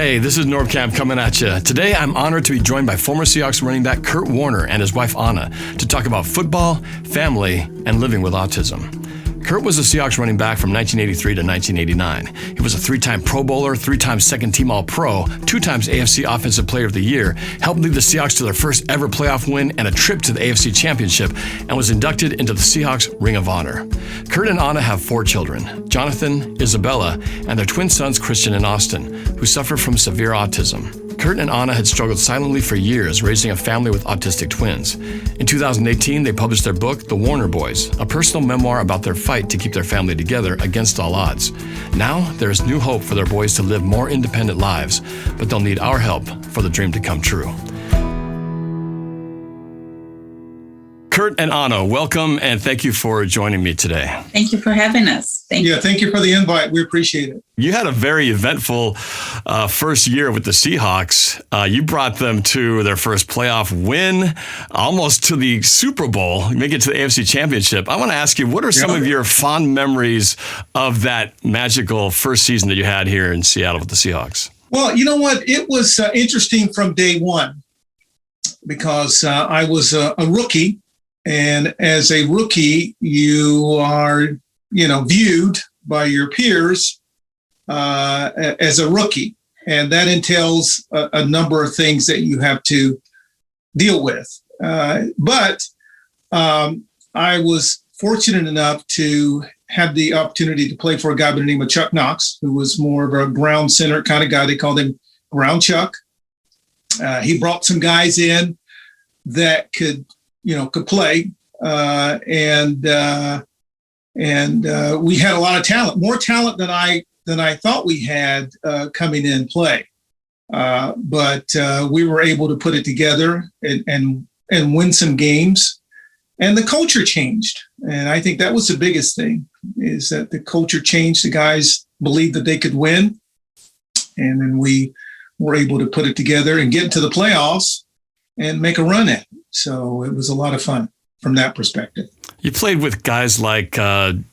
Hey, this is NorbCam coming at you. Today, I'm honored to be joined by former Seahawks running back Curt Warner and his wife Anna to talk about football, family, and living with autism. Curt was a Seahawks running back from 1983 to 1989. He was a three-time Pro Bowler, three-time second-team All-Pro, two times AFC Offensive Player of the Year, helped lead the Seahawks to their first ever playoff win and a trip to the AFC Championship, and was inducted into the Seahawks Ring of Honor. Curt and Anna have 4 children, Jonathan, Isabella, and their twin sons Christian and Austin, who suffer from severe autism. Curt and Anna had struggled silently for years raising a family with autistic twins. In 2018, they published their book, The Warner Boys, a personal memoir about their fight to keep their family together against all odds. Now, there is new hope for their boys to live more independent lives, but they'll need our help for the dream to come true. Curt and Anna, welcome and thank you for joining me today. Thank you for having us. Thank you. Thank you for the invite. We appreciate it. You had a very eventful first year with the Seahawks. You brought them to their first playoff win, almost to the Super Bowl, make it to the AFC Championship. I want to ask you, what are some of your fond memories of that magical first season that you had here in Seattle with the Seahawks? Well, you know what? It was interesting from day one because I was a rookie. And as a rookie, you are, viewed by your peers as a rookie. And that entails a number of things that you have to deal with. But I was fortunate enough to have the opportunity to play for a guy by the name of Chuck Knox, who was more of a ground center kind of guy. They called him Ground Chuck. He brought some guys in that could play. And we had a lot of talent, more talent than I thought we had coming in play. But we were able to put it together and win some games. And the culture changed. And I think that was the biggest thing, is that the culture changed. The guys believed that they could win. And then we were able to put it together and get into the playoffs and make a run at it. So it was a lot of fun from that perspective. You played with guys like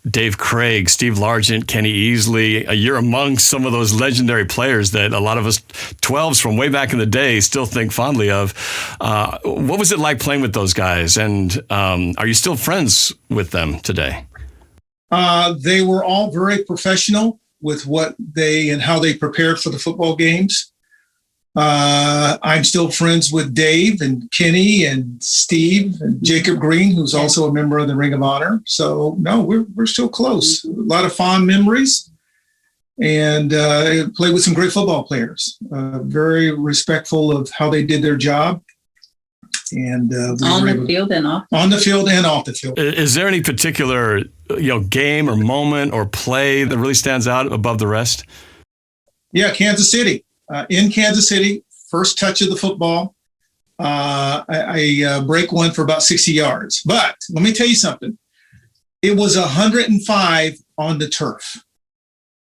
Dave Craig, Steve Largent, Kenny Easley. You're among some of those legendary players that a lot of us 12s from way back in the day still think fondly of. What was it like playing with those guys? And are you still friends with them today? They were all very professional with what they and how they prepared for the football games. I'm still friends with Dave and Kenny and Steve and Jacob Green, who's also a member of the Ring of Honor. So no, we're still close. A lot of fond memories, and played with some great football players. Very respectful of how they did their job. And on the field and off. On the field and off the field. Is there any particular game or moment or play that really stands out above the rest? Yeah, Kansas City. In Kansas City, first touch of the football, I break one for about 60 yards. But let me tell you something. It was 105 on the turf.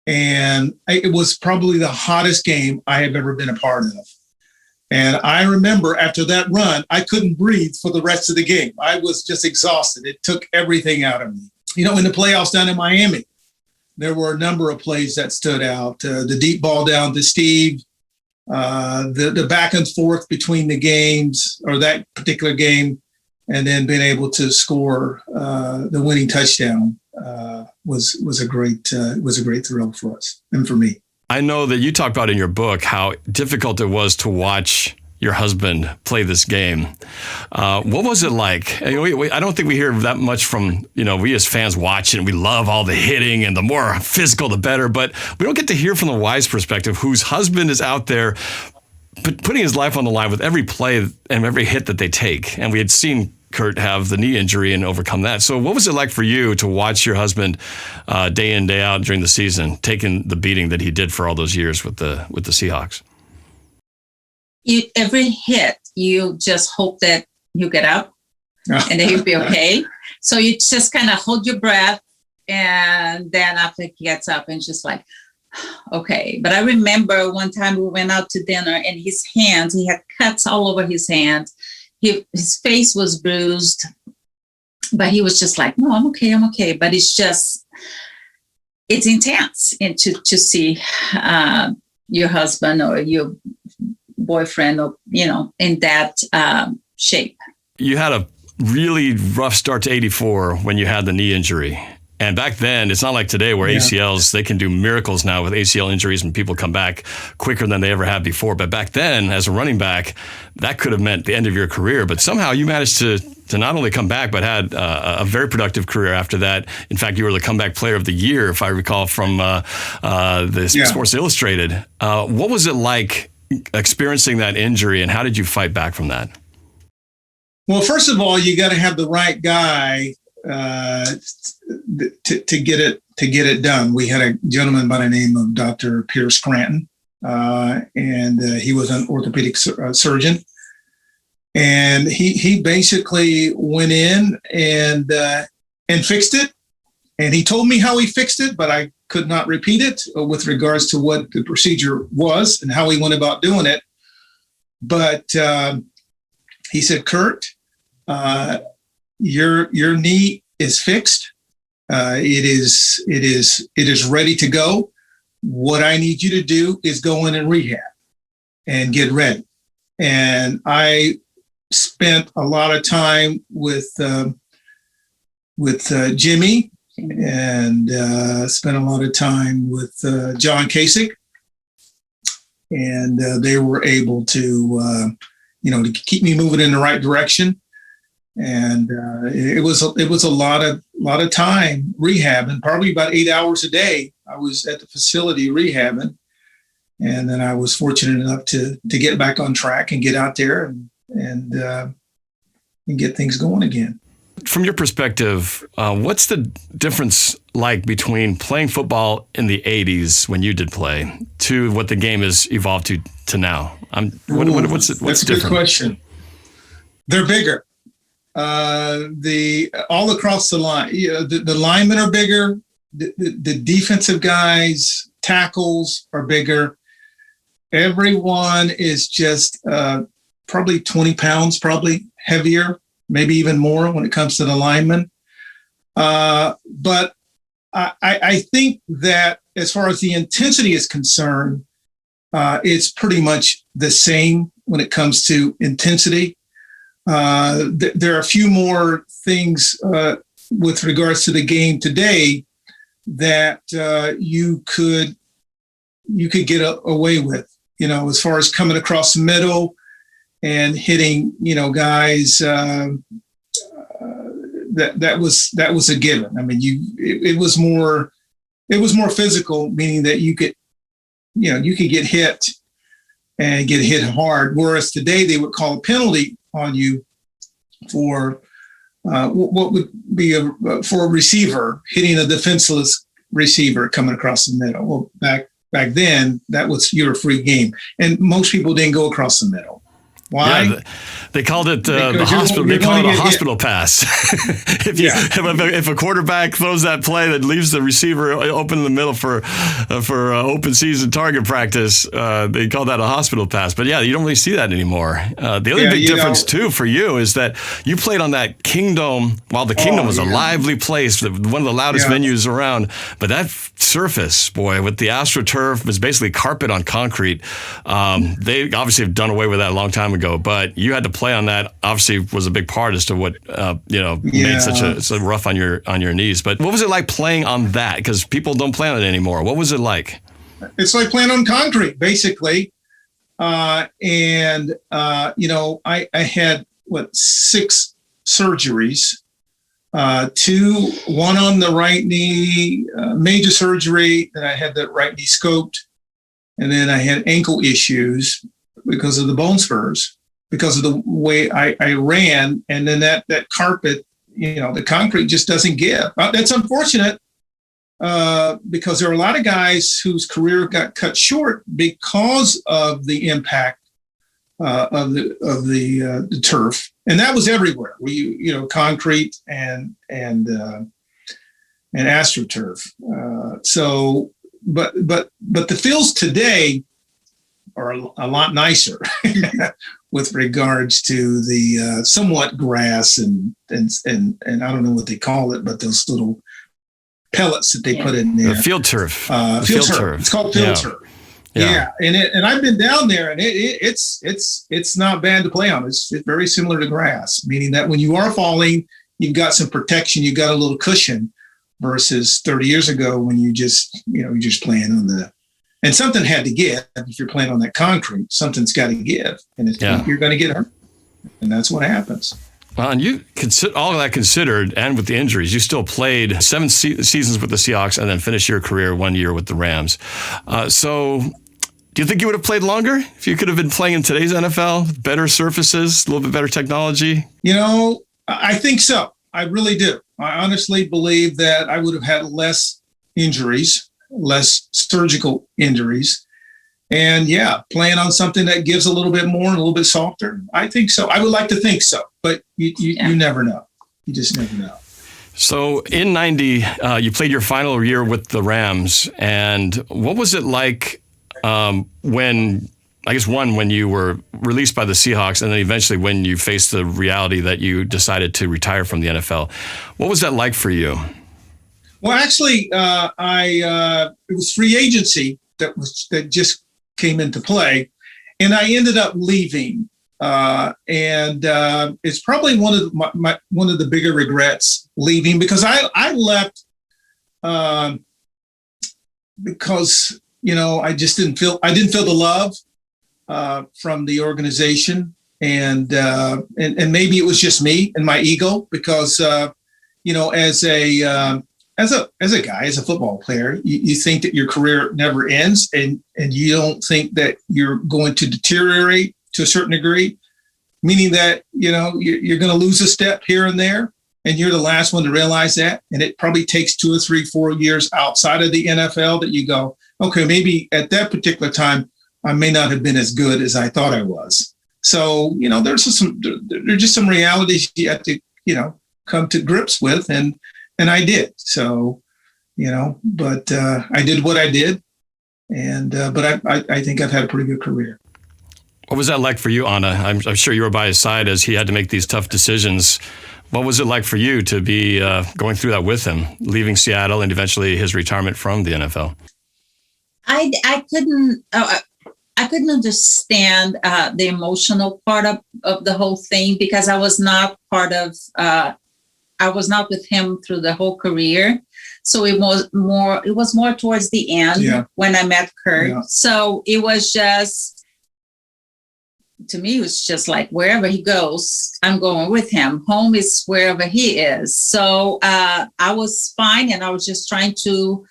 And it was probably the hottest game I have ever been a part of. And I remember after that run, I couldn't breathe for the rest of the game. I was just exhausted. It took everything out of me. In the playoffs down in Miami, there were a number of plays that stood out. The deep ball down to Steve, the back and forth between the games or that particular game, and then being able to score the winning touchdown was a great thrill for us and for me. I know that you talk about in your book how difficult it was to watch your husband play this game. What was it like? I don't think we hear that much from, we as fans watch it and we love all the hitting and the more physical, the better, but we don't get to hear from the wife's perspective, whose husband is out there putting his life on the line with every play and every hit that they take. And we had seen Curt have the knee injury and overcome that. So what was it like for you to watch your husband day in, day out during the season, taking the beating that he did for all those years with the Seahawks? Every hit, you just hope that you get up and that you'll be okay. So you just kind of hold your breath, and then after he gets up and just like, okay. But I remember one time we went out to dinner, and his hands, he had cuts all over his hands. His face was bruised, but he was just like, no, I'm okay. But it's intense and to see your husband or your boyfriend or, in that shape. You had a really rough start to 84 when you had the knee injury. And back then, it's not like today where ACLs, they can do miracles now with ACL injuries and people come back quicker than they ever have before. But back then, as a running back, that could have meant the end of your career. But somehow you managed to not only come back, but had a very productive career after that. In fact, you were the comeback player of the year, if I recall, from Sports Illustrated. What was it like experiencing that injury, and how did you fight back from that? Well, first of all, you got to have the right guy to get it done. We had a gentleman by the name of Dr. Peter Scranton, and he was an orthopedic surgeon, and he basically went in and fixed it. And he told me how he fixed it, but I could not repeat it with regards to what the procedure was and how he went about doing it. But he said, "Curt, your knee is fixed. It is ready to go. What I need you to do is go in and rehab and get ready." And I spent a lot of time with Jimmy, and spent a lot of time with John Kasich, and they were able to to keep me moving in the right direction. And it was a lot of time rehabbing, probably about 8 hours a day. I was at the facility rehabbing, and then I was fortunate enough to get back on track and get out there and get things going again. From your perspective, what's the difference like between playing football in the 80s when you did play to what the game has evolved to now? What's that's a different? Good question. They're bigger. All across the line, the linemen are bigger. The defensive guys, tackles are bigger. Everyone is just probably 20 pounds, probably heavier, maybe even more when it comes to the linemen. But I think that as far as the intensity is concerned, it's pretty much the same when it comes to intensity. There are a few more things with regards to the game today that you could get away with, as far as coming across the middle and hitting, guys. That was a given. I mean, it was more physical, meaning that you could get hit and get hit hard. Whereas today they would call a penalty on you for what would be for a receiver hitting a defenseless receiver coming across the middle. Well, back then that was your free game, and most people didn't go across the middle. Why? Yeah, they called it the hospital. They call it a hospital pass. If a quarterback throws that play that leaves the receiver open in the middle for open season target practice, they call that a hospital pass. But yeah, you don't really see that anymore. The other big difference too for you is that you played on that Kingdom. While the Kingdom was a lively place, one of the loudest venues around, but that surface, boy, with the AstroTurf was basically carpet on concrete. They obviously have done away with that a long time ago, but you had to play on that. Obviously, was a big part as to what made so rough on your knees. But what was it like playing on that? Because people don't play on it anymore. What was it like? It's like playing on concrete, basically. I had 6 surgeries. 1 on the right knee, major surgery. Then I had the right knee scoped, and then I had ankle issues because of the bone spurs, because of the way I ran. And then that carpet, the concrete just doesn't give. That's unfortunate because there are a lot of guys whose career got cut short because of the impact of the turf. And that was everywhere. Concrete and AstroTurf. But the fields today are a lot nicer with regards to the somewhat grass and I don't know what they call it, but those little pellets that they put in there. The field turf. Field turf. It's called field turf. Yeah. And I've been down there, and it's not bad to play on. It's very similar to grass, meaning that when you are falling, you've got some protection, you've got a little cushion, versus 30 years ago when you're just playing on and something had to give. If you're playing on that concrete, something's got to give, and you're going to get hurt, and that's what happens. Well, and you consider all of that considered, and with the injuries, you still played 7 seasons with the Seahawks, and then finished your career 1 year with the Rams. So, do you think you would have played longer if you could have been playing in today's NFL? Better surfaces, a little bit better technology? I think so. I really do. I honestly believe that I would have had less injuries, less surgical injuries. And playing on something that gives a little bit more and a little bit softer. I think so. I would like to think so, but you never know. You just never know. So in 90, you played your final year with the Rams. And what was it like when you were released by the Seahawks, and then eventually when you faced the reality that you decided to retire from the NFL? What was that like for you? Well, actually, it was free agency that just came into play, and I ended up leaving. And it's probably one of the bigger regrets leaving, because I left because I didn't feel the love from the organization, and maybe it was just me and my ego, because as a guy, as a football player, you think that your career never ends, and you don't think that you're going to deteriorate to a certain degree, meaning that you're going to lose a step here and there, and you're the last one to realize that. And it probably takes 2 or 3, 4 years outside of the NFL that you go, okay, maybe at that particular time I may not have been as good as I thought I was. So there's just some realities you have to come to grips with, and I did. So but I did what I did, and but I think I've had a pretty good career. What was that like for you, Anna? I'm sure you were by his side as he had to make these tough decisions. What was it like for you to be going through that with him, leaving Seattle and eventually his retirement from the NFL? I couldn't understand the emotional part of the whole thing, because I was not I was not with him through the whole career. So it was more towards the end when I met Curt. Yeah. So it was just, to me, it was just like, wherever he goes, I'm going with him. Home is wherever he is. So I was fine, and I was just trying to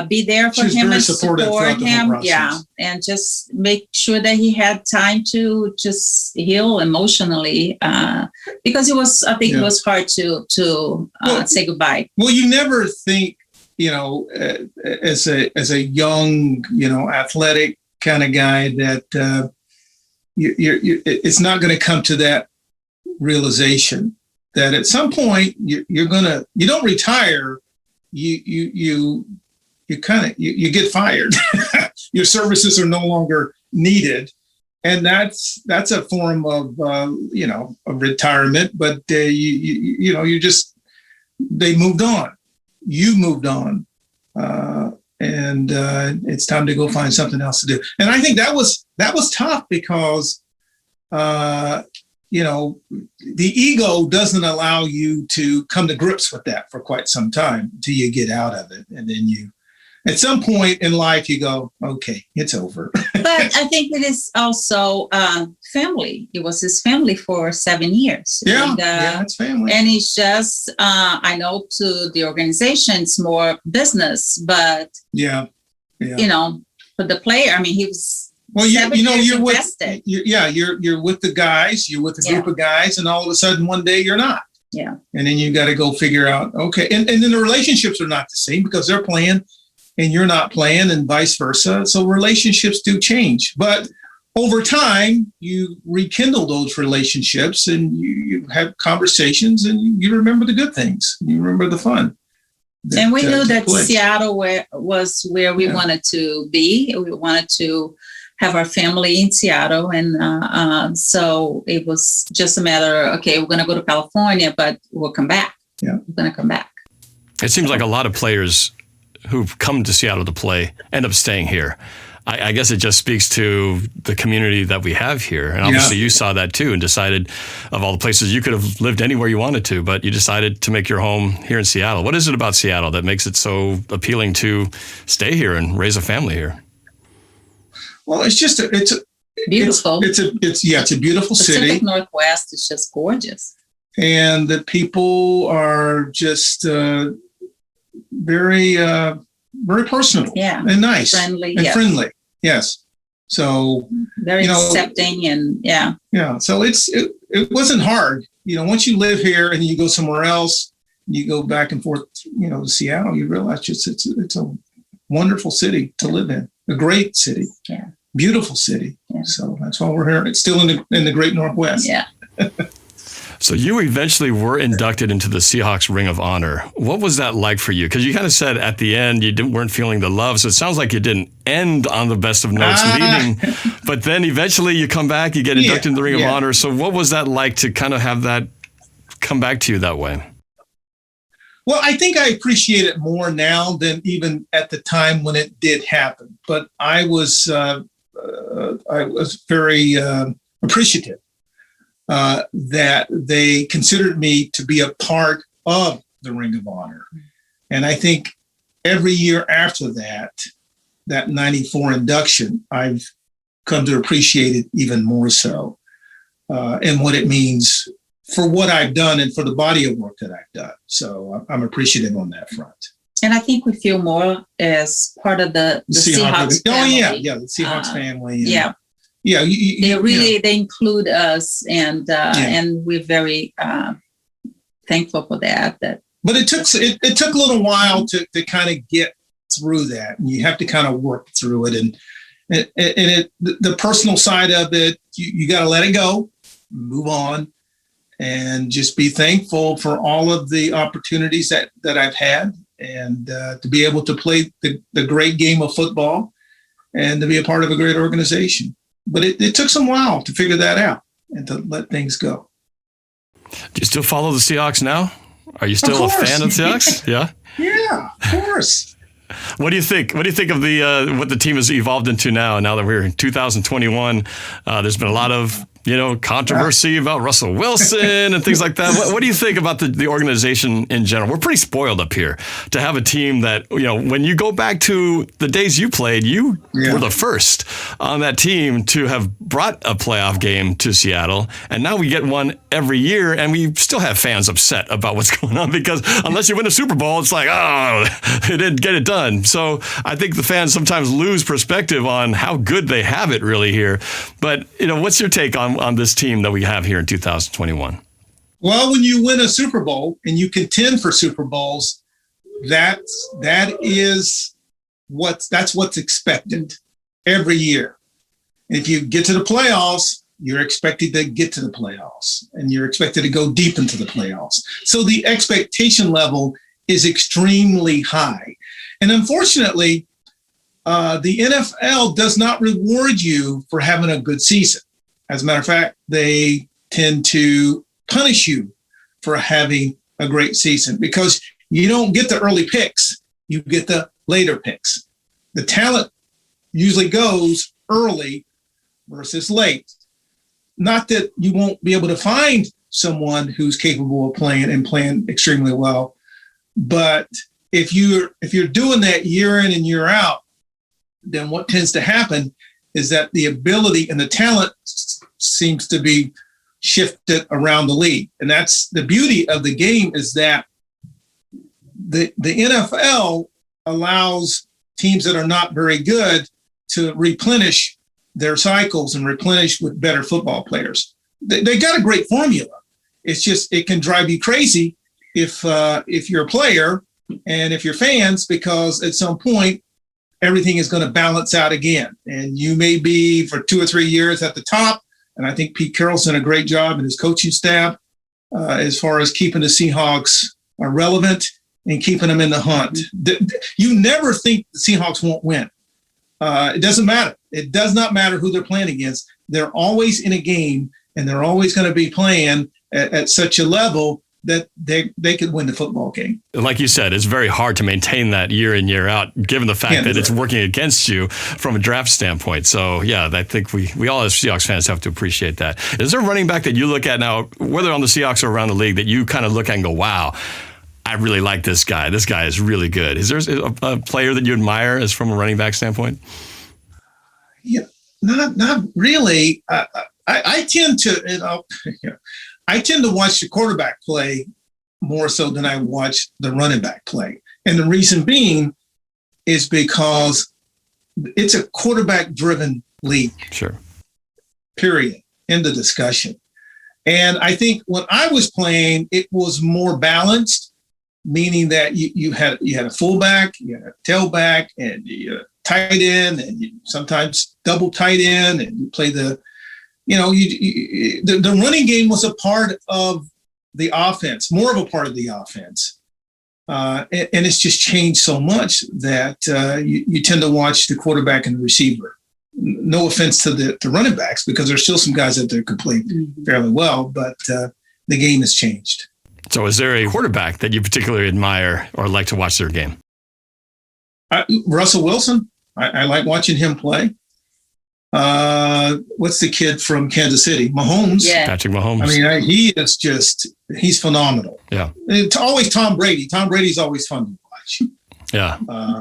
be there for him and support him. Yeah. And just make sure that he had time to just heal emotionally, because it was hard to say goodbye. Well, you never think, as a young, athletic kind of guy, that it's not going to come to that realization that at some point you don't retire, you get fired. Your services are no longer needed, and that's a form of of retirement. But they moved on. You moved on, and it's time to go find something else to do. And I think that was tough, because the ego doesn't allow you to come to grips with that for quite some time until you get out of it, and then at some point in life, you go, okay, it's over. But I think it is also family. It was his family for 7 years. Yeah, it's family. And it's just, I know to the organization, it's more business, but, for the player, I mean, he was you're invested. You're with the guys, you're with a group of guys, and all of a sudden one day you're not. Yeah. And then you got to go figure out, okay. And then the relationships are not the same, because they're playing and you're not playing, and vice versa. So relationships do change. But over time, you rekindle those relationships, and you have conversations, and you remember the good things. You remember the fun. And we knew that Seattle was where we wanted to be. We wanted to have our family in Seattle. And so it was just a matter of, okay, we're going to go to California, but we'll come back. Yeah. We're going to come back. It seems like a lot of players who've come to Seattle to play end up staying here. I guess it just speaks to the community that we have here. And obviously you saw that too and decided of all the places you could have lived anywhere you wanted to, but you decided to make your home here in Seattle. What is it about Seattle that makes it so appealing to stay here and raise a family here? Well, it's beautiful. It's a beautiful city. Pacific Northwest is just gorgeous. And the people are just very personable, and nice, friendly, and friendly. Yes, so very accepting, and So it wasn't hard. Once you live here and you go somewhere else, you go back and forth. To Seattle, you realize it's a wonderful city to live in, a great city, beautiful city. Yeah. So that's why we're here. It's still in the Great Northwest. Yeah. So you eventually were inducted into the Seahawks Ring of Honor. What was that like for you? Because you kind of said at the end you weren't feeling the love, so it sounds like you didn't end on the best of notes leaving. But then eventually you come back, you get inducted into the Ring of Honor. So what was that like to kind of have that come back to you that way? Well, I think I appreciate it more now than even at the time when it did happen. But I was very appreciative that they considered me to be a part of the Ring of Honor. And I think every year after that 94 induction, I've come to appreciate it even more so, and what it means for what I've done and for the body of work that I've done. So I'm appreciative on that front. And I think we feel more as part of the Seahawks family. The Seahawks family. They include us, and we're very thankful for that. But it took a little while to kind of get through that, and you have to kind of work through it, and the personal side of it, you got to let it go, move on, and just be thankful for all of the opportunities that I've had, and to be able to play the great game of football, and to be a part of a great organization. But it took some while to figure that out and to let things go. Do you still follow the Seahawks now? Are you still a fan of the Seahawks? Yeah. Yeah, of course. What do you think? What do you think of the what the team has evolved into now? Now that we're in 2021, there's been a lot of controversy about Russell Wilson and things like that. What do you think about the organization in general? We're pretty spoiled up here to have a team that, when you go back to the days you played, you were the first on that team to have brought a playoff game to Seattle. And now we get one every year, and we still have fans upset about what's going on because unless you win a Super Bowl, it's like, oh, they didn't get it done. So I think the fans sometimes lose perspective on how good they have it really here. But, what's your take on this team that we have here in 2021? Well, when you win a Super Bowl and you contend for Super Bowls, that's what's expected every year. And if you get to the playoffs, you're expected to get to the playoffs, and you're expected to go deep into the playoffs. So the expectation level is extremely high. And unfortunately, the NFL does not reward you for having a good season. As a matter of fact, they tend to punish you for having a great season because you don't get the early picks, you get the later picks. The talent usually goes early versus late. Not that you won't be able to find someone who's capable of playing and playing extremely well, but if you're doing that year in and year out, then what tends to happen is that the ability and the talent seems to be shifted around the league. And that's the beauty of the game, is that the NFL allows teams that are not very good to replenish their cycles and replenish with better football players. They got a great formula. It's just, it can drive you crazy if you're a player and if you're fans, because at some point, everything is going to balance out again. And you may be for 2 or 3 years at the top. And I think Pete Carroll's done a great job and his coaching staff as far as keeping the Seahawks relevant and keeping them in the hunt. You never think the Seahawks won't win. It doesn't matter. It does not matter who they're playing against. They're always in a game, and they're always going to be playing at such a level that they could win the football game. Like you said, it's very hard to maintain that year in, year out, given the fact that it's working against you from a draft standpoint. So, yeah, I think we all as Seahawks fans have to appreciate that. Is there a running back that you look at now, whether on the Seahawks or around the league, that you kind of look at and go, wow, I really like this guy. This guy is really good. Is there a player that you admire as from a running back standpoint? Yeah, not really. I tend to, I tend to watch the quarterback play more so than I watch the running back play. And the reason being is because it's a quarterback-driven league. Sure. Period. End of discussion. And I think when I was playing, it was more balanced, meaning that you had a fullback, you had a tailback, and you had a tight end, and you sometimes double tight end, and you play the running game was a part of the offense, more of a part of the offense. And it's just changed so much that you tend to watch the quarterback and the receiver. No offense to the running backs, because there's still some guys out there can play fairly well, but the game has changed. So is there a quarterback that you particularly admire or like to watch their game? Russell Wilson. I like watching him play. What's the kid from Kansas City? Mahomes. Yeah. Patrick Mahomes. I mean, he's phenomenal. Yeah. It's always Tom Brady. Tom Brady's always fun to watch. Yeah.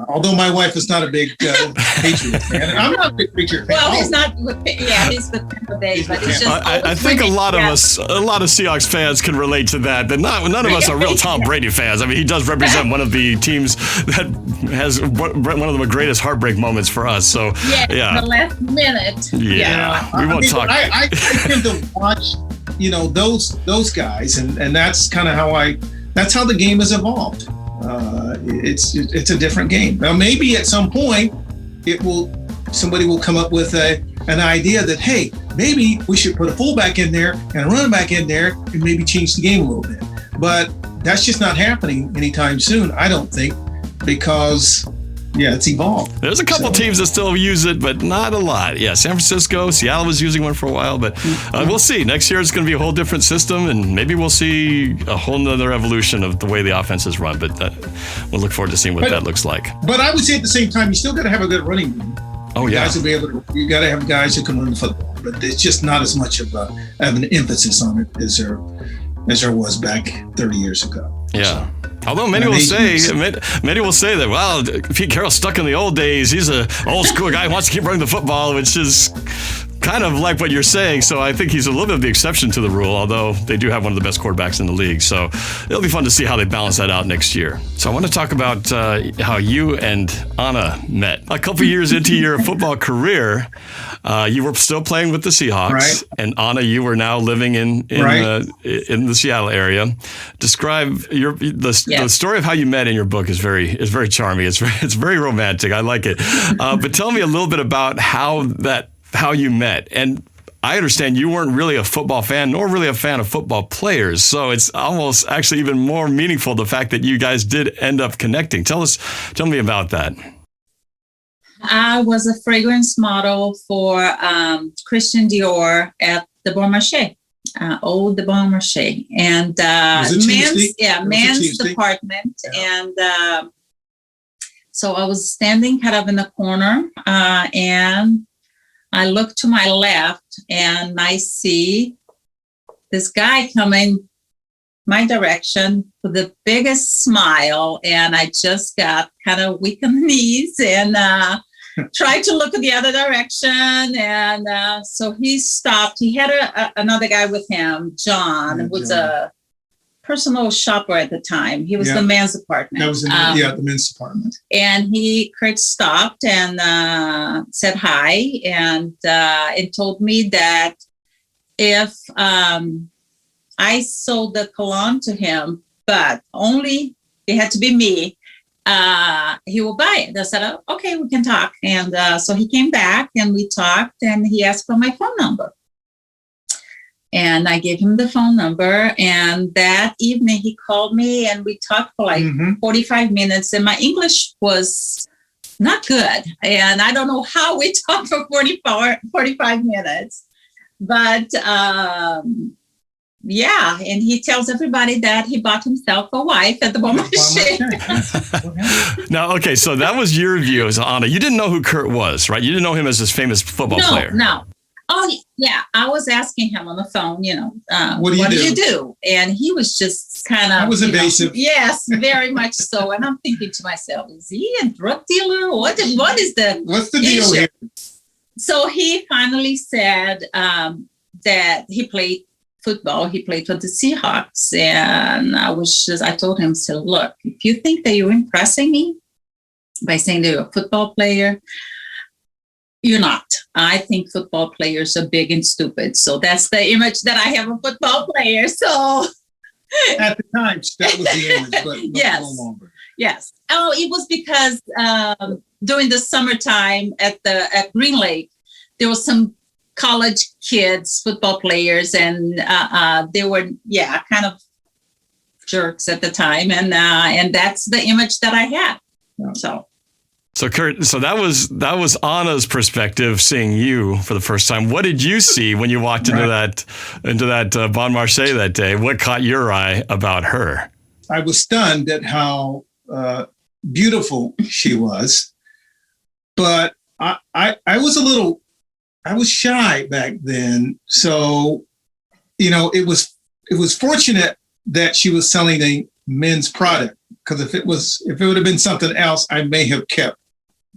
Although my wife is not a big Patriots fan. And I'm not a big Patriots fan. Well, he's not with, he's with Tampa Bay, but it's just. I think a lot of Seahawks fans can relate to that. But none of us are real Tom Brady fans. I mean, he does represent one of the teams that has one of the greatest heartbreak moments for us. So the last minute. Yeah. We won't talk. I tend to watch, those guys, and that's kind of that's how the game has evolved. It's a different game. Now, maybe at some point somebody will come up with an idea that, hey, maybe we should put a fullback in there and a running back in there and maybe change the game a little bit. But that's just not happening anytime soon, I don't think, because it's evolved. There's a couple teams that still use it, but not a lot. Yeah, San Francisco, Seattle was using one for a while, but we'll see. Next year it's going to be a whole different system, and maybe we'll see a whole nother evolution of the way the offense is run, but we'll look forward to seeing what that looks like. But I would say at the same time, you still got to have a good running game. Oh, yeah. You got to have guys who can run the football, but it's just not as much of an emphasis on it as there was back 30 years ago. Yeah. Although many will say that, well, Pete Carroll's stuck in the old days. He's an old school guy who wants to keep running the football, which is kind of like what you're saying. So I think he's a little bit of the exception to the rule, although they do have one of the best quarterbacks in the league. So it'll be fun to see how they balance that out next year. So I want to talk about how you and Anna met. A couple years into your football career, you were still playing with the Seahawks, right. And Anna, you were now living in the Seattle area. Describe the story of how you met in your book is very charming. It's very romantic. I like it. But tell me a little bit about how you met. And I understand you weren't really a football fan, nor really a fan of football players. So it's almost actually even more meaningful, the fact that you guys did end up connecting. Tell me about that. I was a fragrance model for Christian Dior at the Bon Marché, old the Bon Marché, and men's department. Yeah. And so I was standing kind of in the corner, and I look to my left and I see this guy coming my direction with the biggest smile. And I just got kind of weak on the knees and tried to look at the other direction. And so he stopped. He had another guy with him, John, who was a personal shopper at the time. He was the men's department. That was the men's department. And Curt stopped and said hi, and it told me that if I sold the cologne to him, but only it had to be me, he will buy it. I said, oh, okay, we can talk. And so he came back and we talked, and he asked for my phone number. And I gave him the phone number. And that evening he called me and we talked for like 45 minutes. And my English was not good. And I don't know how we talked for 45 minutes. But Yeah, and he tells everybody that he bought himself a wife at the moment. Now, okay, so that was your view as Anna. You didn't know who Curt was, right? You didn't know him as this famous football player. No. Oh, yeah. I was asking him on the phone, what do you do? And he was just kind of. That was evasive. Yes, very much so. And I'm thinking to myself, is he a drug dealer? What's the deal here? So he finally said that he played football. He played for the Seahawks. And I told him, so look, if you think that you're impressing me by saying that you're a football player, you're not. I think football players are big and stupid. So that's the image that I have of football players. So at the time, that was the image, but yes. No longer. Yes. Oh, it was because during the summertime at Green Lake, there was some college kids, football players, and they were, kind of jerks at the time. And that's the image that I had. Yeah. So Curt, that was Anna's perspective, seeing you for the first time. What did you see when you walked into that Bon Marché that day? What caught your eye about her? I was stunned at how beautiful she was, but I was shy back then. So, it was fortunate that she was selling a men's product, because if it would have been something else, I may have kept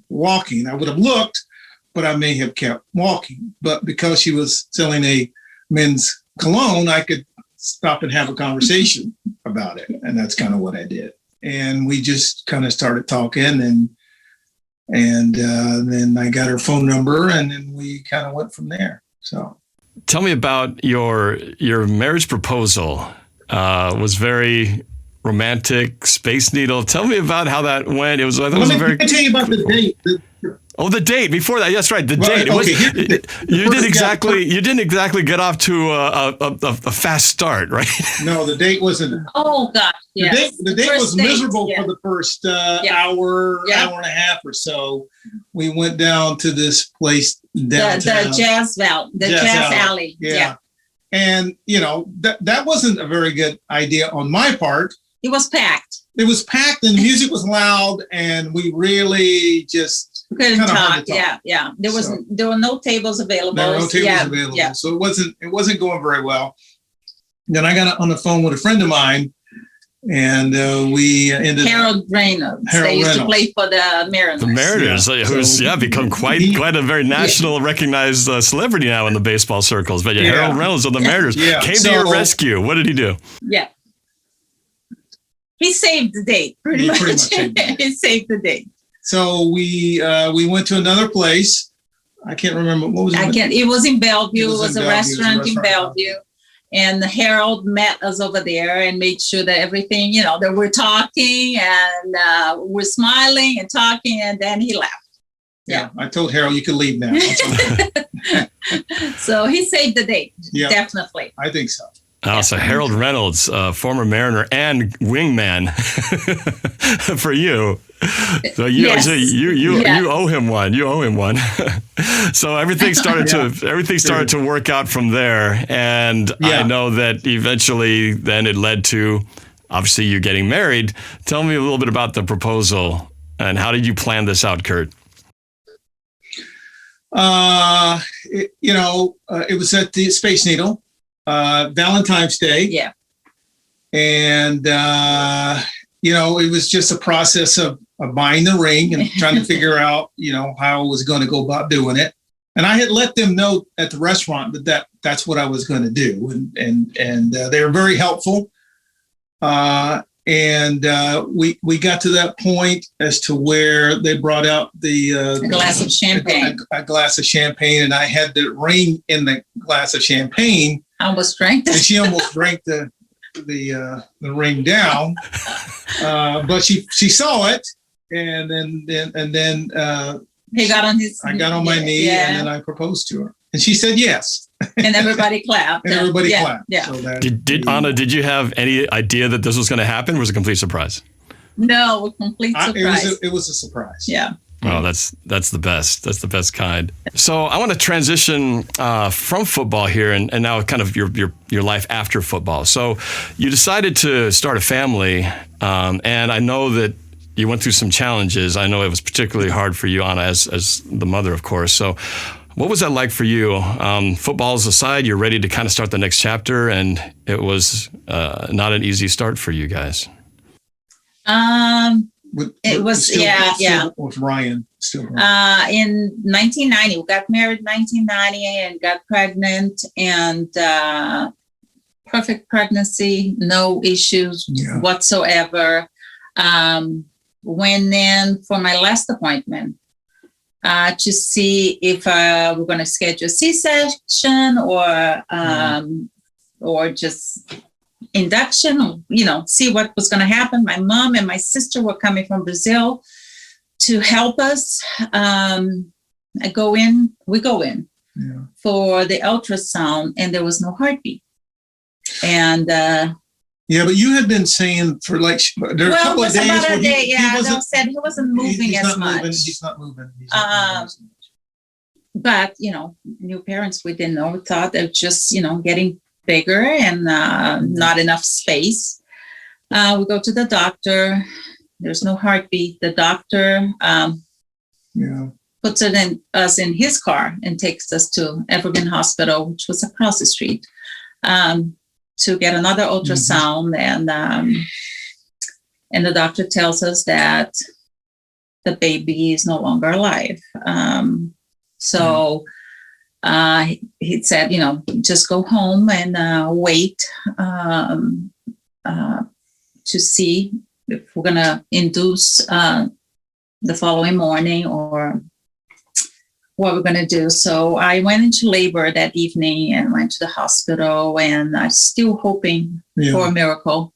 walking. I would have looked, but I may have kept walking. But because she was selling a men's cologne, I could stop and have a conversation about it. And that's kind of what I did. And we just kind of started talking, and then I got her phone number, and then we kind of went from there. So tell me about your marriage proposal. Was very romantic, Space Needle. Tell me about how that went. Let me tell you about the date. The date before that. Yes, right. The date. You didn't exactly get off to a fast start, right? No, the date wasn't. Oh gosh, yes. The date was miserable for the first hour and a half or so. We went down to this place downtown, the Jazz Alley. Yeah. And that wasn't a very good idea on my part. It was packed. And the music was loud, and we really just couldn't talk. Yeah. There were no tables available. Yeah. So it wasn't going very well. Then I got on the phone with a friend of mine, and we ended Harold Reynolds. They used to play for the Mariners. The Mariners, who's become quite a very national recognized celebrity now in the baseball circles. But Harold Reynolds of the Mariners came to your rescue. What did he do? Yeah. He saved the date, pretty much. He saved the date. So we went to another place. I can't remember what was it. It was in Bellevue. It was a restaurant in Bellevue. And Harold met us over there and made sure that everything, that we're talking and we're smiling and talking, and then he left. Yeah. I told Harold, you can leave now. So he saved the date. Yeah, definitely. I think so. Oh, so Harold Reynolds, former Mariner and wingman for you. So you owe him one. You owe him one. So everything started to work out from there, and I know that eventually then it led to obviously you getting married. Tell me a little bit about the proposal and how did you plan this out, Curt? It was at the Space Needle. Valentine's Day. Yeah. And, it was just a process of buying the ring and trying to figure out, how I was going to go about doing it. And I had let them know at the restaurant that's what I was going to do. And they were very helpful. And we got to that point as to where they brought out a glass of champagne. A glass of champagne, and I had the ring in the glass of champagne. I almost drank and she almost drank the ring down, but she saw it, and then he got on his. I got on my knee, and then I proposed to her, and she said yes. And everybody clapped. Clapped. Yeah. So Anna, did you have any idea that this was going to happen? Or was it a complete surprise? No, complete surprise. It was a surprise. Yeah. Oh, that's the best. That's the best kind. So I want to transition from football here and now kind of your life after football. So you decided to start a family, and I know that you went through some challenges. I know it was particularly hard for you, Anna, as the mother, of course. So what was that like for you? Footballs aside, you're ready to kind of start the next chapter, and it was not an easy start for you guys. It was, still with Ryan. In 1990, we got married in 1990 and got pregnant, and perfect pregnancy, no issues whatsoever. Went in for my last appointment to see if we're going to schedule a C-section or just induction, see what was going to happen. My mom and my sister were coming from Brazil to help us. We go in for the ultrasound, and there was no heartbeat. And but you had been saying for there were a couple of days. About a day, they said he wasn't moving as much. He's not moving. But new parents, we didn't know. We thought they're just getting bigger and not enough space. We go to the doctor. There's no heartbeat. The doctor puts us in his car and takes us to Evergreen Hospital, which was across the street, to get another ultrasound. And the doctor tells us that the baby is no longer alive. He said, just go home and wait to see if we're going to induce the following morning or what we're going to do. So I went into labor that evening and went to the hospital, and I'm still hoping for a miracle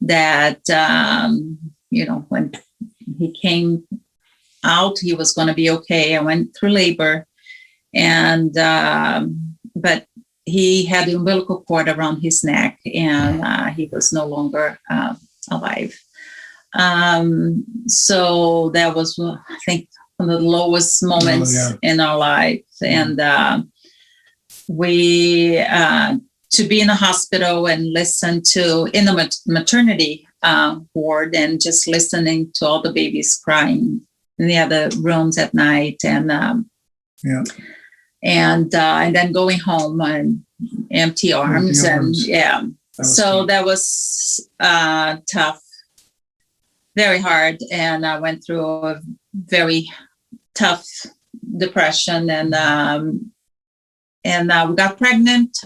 that, when he came out, he was going to be okay. I went through labor. And, but he had the umbilical cord around his neck, and he was no longer alive. So that was, I think, one of the lowest moments in our lives. And we, to be in a hospital and listen to, in the maternity ward, and just listening to all the babies crying in the other rooms at night. And, and then going home on empty arms. That was tough, very hard. And I went through a very tough depression, and we got pregnant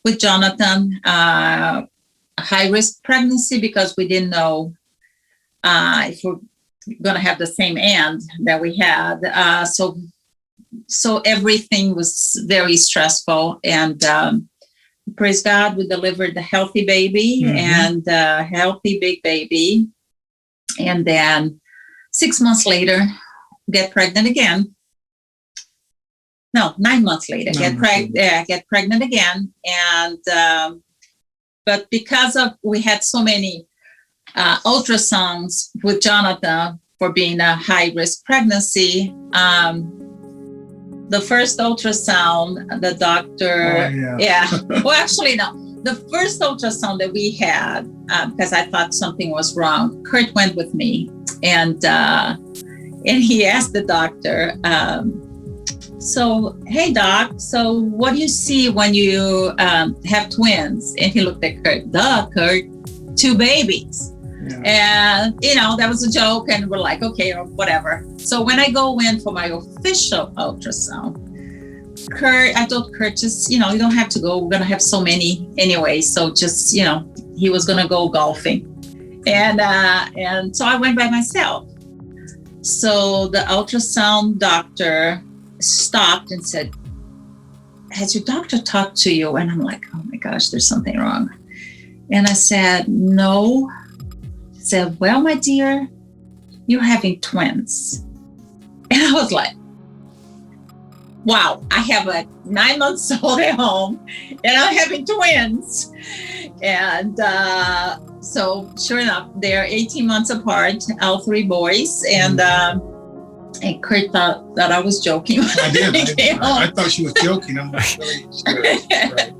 with Jonathan, a high-risk pregnancy, because we didn't know if we're going to have the same end that we had. So everything was very stressful, and praise God, we delivered a healthy baby and a healthy big baby. And then 6 months later, get pregnant again. No, 9 months later, get pregnant again. And but because we had so many ultrasounds with Jonathan for being a high-risk pregnancy, the first ultrasound, the doctor, well, actually, no. The first ultrasound that we had, because I thought something was wrong, Curt went with me, and he asked the doctor, so, hey, doc, so what do you see when you have twins? And he looked at Curt, Curt, 2 babies. And, that was a joke, and we're like, okay, or whatever. So when I go in for my official ultrasound, I told Curt, just, you don't have to go. We're going to have so many anyway. So just, he was going to go golfing. And so I went by myself. So the ultrasound doctor stopped and said, has your doctor talked to you? And I'm like, oh my gosh, there's something wrong. And I said, no. He said, well, my dear, you're having twins. And I was like, wow, I have a 9 months old at home and I'm having twins. And so sure enough, they're 18 months apart, all 3 boys. And And Curt thought that I was joking. I did. I thought she was joking. I'm like, really serious. Right.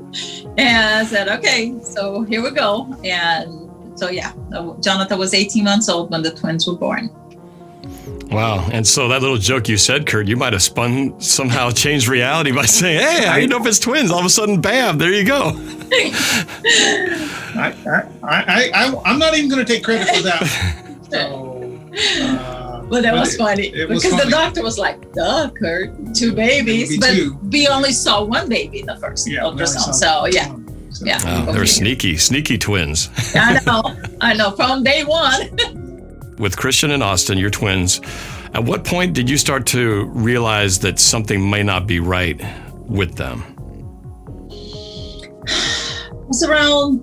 And I said, okay, so here we go. And so, yeah, Jonathan was 18 months old when the twins were born. Wow. And so that little joke you said, Curt, you might have somehow changed reality by saying, hey, how do you know if it's twins? All of a sudden, bam, there you go. I'm not even going to take credit for that. So, well, that was funny because the doctor was like, duh, Curt, two babies. But we only saw one baby in the first ultrasound. So, yeah. Wow, they're sneaky twins. I know, from day one. With Christian and Austin, your twins, at what point did you start to realize that something may not be right with them? I was around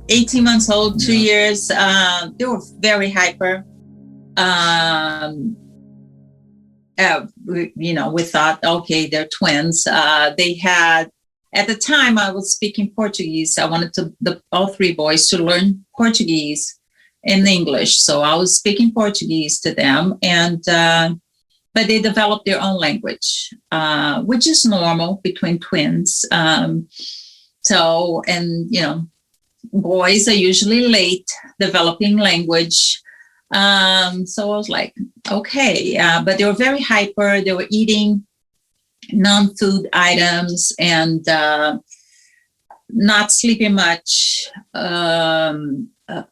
18 months old, 2 years. They were very hyper. We thought, okay, they're twins. They had, at the time I was speaking Portuguese. I wanted all three boys to learn Portuguese and English. So I was speaking Portuguese to them, but they developed their own language, which is normal between twins. Boys are usually late developing language. So I was like, okay, but they were very hyper. They were eating non-food items and not sleeping much.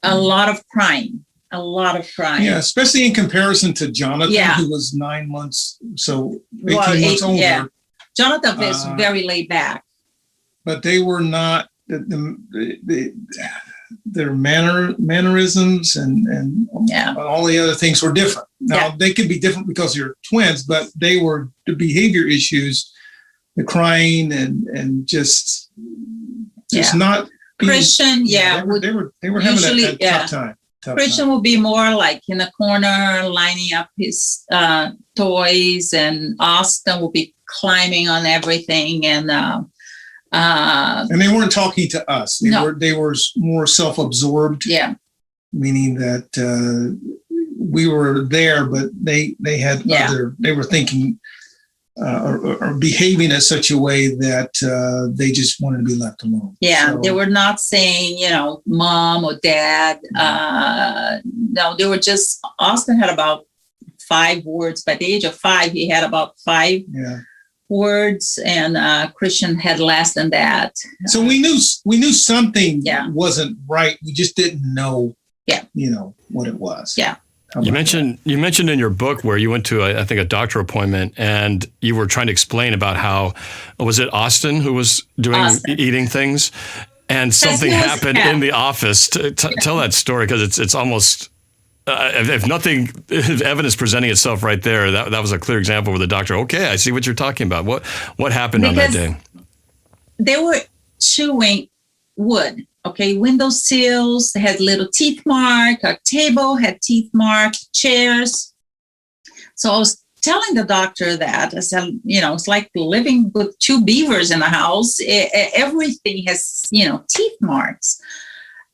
A lot of crying. Yeah, especially in comparison to Jonathan, who was 9 months, so 18 months older. Yeah. Jonathan was very laid back. But they were not, their mannerisms and all the other things were different. Now, they could be different because you're twins, but they were the behavior issues, the crying and just not... Christian, they were having a tough time. Christian will be more like in a corner, lining up his toys, and Austin will be climbing on everything. And they weren't talking to us. They were more self-absorbed. Yeah, meaning that we were there, but they had they were thinking. Or behaving in such a way that they just wanted to be left alone. Yeah, so, they were not saying, mom or dad. No, they were just, Austin had about 5 words. By the age of 5, he had about 5 words, and Christian had less than that. So we knew something wasn't right. We just didn't know, what it was. Yeah. You mentioned in your book where you went to I think a doctor appointment, and you were trying to explain about how, was it Austin who was eating things, and something happened in the office. Tell that story, because it's almost if evidence presenting itself right there, that was a clear example where the doctor, okay, I see what you're talking about. What happened on that day? They were chewing wood. Okay, window sills, they had little teeth mark. Our table had teeth mark, chairs. So I was telling the doctor that, I said, it's like living with 2 beavers in the house. Everything has, teeth marks.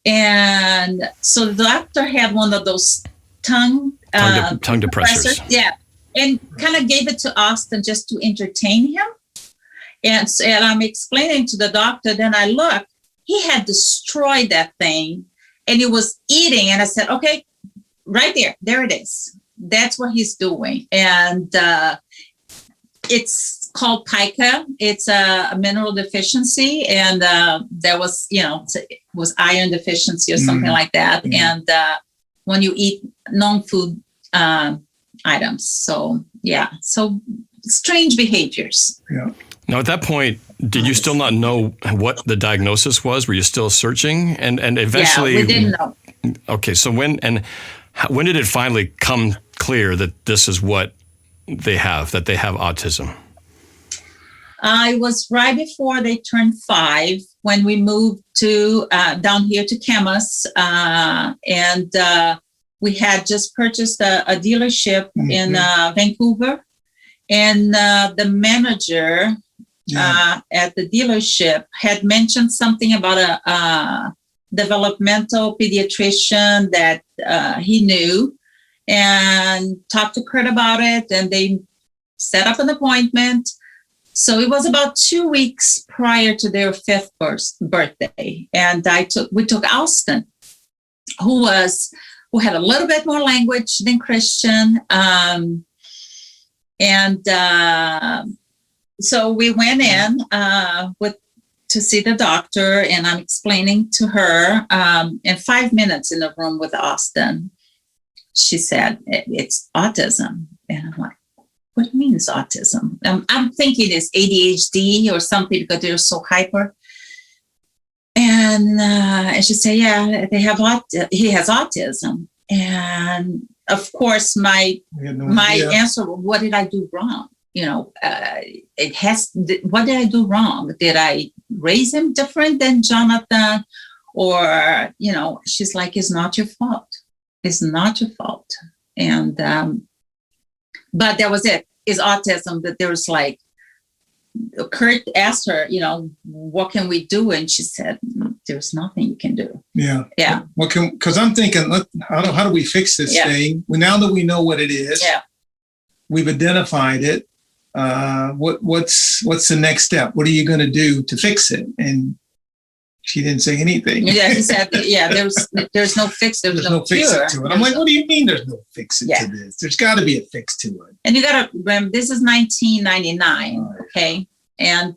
And so the doctor had one of those tongue depressors. Yeah, and kind of gave it to Austin just to entertain him. And I'm explaining to the doctor, then I looked. He had destroyed that thing, and he was eating. And I said, okay, right there it is. That's what he's doing. And it's called pica. It's a mineral deficiency. And there was, it was iron deficiency or something like that. Mm-hmm. And when you eat non-food items. So strange behaviors. Yeah. Now, at that point, did you still not know what the diagnosis was? Were you still searching? And eventually... Yeah, we didn't know. Okay, so when did it finally come clear that this is what they have, that they have autism? It was right before they turned 5 when we moved to down here to Camas. And we had just purchased a dealership in Vancouver. And the manager... at the dealership had mentioned something about a developmental pediatrician that he knew, and talked to Curt about it, and they set up an appointment. So it was about 2 weeks prior to their 5th birthday. And we took Austin, who had a little bit more language than Christian. So we went in to see the doctor, and I'm explaining to her in 5 minutes in the room with Austin. She said, it's autism. And I'm like, what do you mean it's autism? I'm thinking it's ADHD or something because they're so hyper. And she said, yeah, he has autism. And of course, my answer, what did I do wrong? What did I do wrong? Did I raise him different than Jonathan? Or, she's like, it's not your fault. It's not your fault. And, but that was it. Is autism. That there was like, Curt asked her, what can we do? And she said, there's nothing you can do. Yeah. Yeah. Because I'm thinking, how do we fix this thing? Well, now that we know what it is, we've identified it. What's the next step? What are you going to do to fix it? And she didn't say anything. Yeah, she said, there's no fix. There's no fix cure. it to it. I'm like, what do you mean there's no fix it to this? There's got to be a fix to it. And you got to remember, this is 1999, okay? And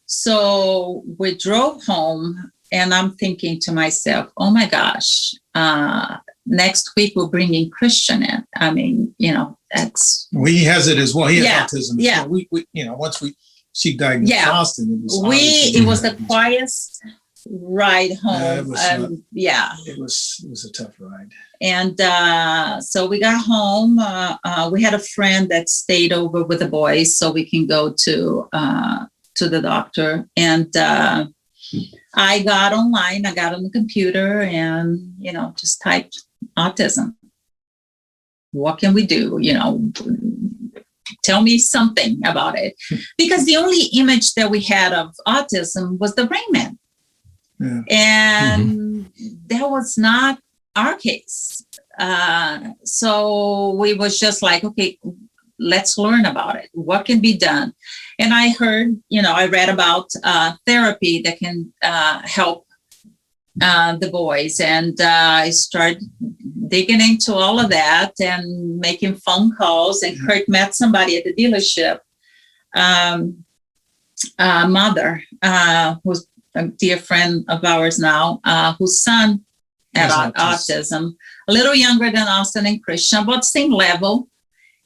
so we drove home, and I'm thinking to myself, oh my gosh, next week we're bringing Christian in. I mean, that's... Well, he has it as well. He has autism. Yeah. So we once she diagnosed Austin, it was the quietest ride home. It was a tough ride. And so we got home. We had a friend that stayed over with the boys so we can go to the doctor. And I got online. I got on the computer and just typed autism. What can we do? Tell me something about it. Because the only image that we had of autism was the Rain Man. Yeah. And that was not our case. So we was just like, okay, let's learn about it. What can be done? And I heard, I read about therapy that can help the boys. And I started digging into all of that and making phone calls. And Curt met somebody at the dealership, mother, who's a dear friend of ours now, whose son had autism, a little younger than Austin and Christian, about the same level.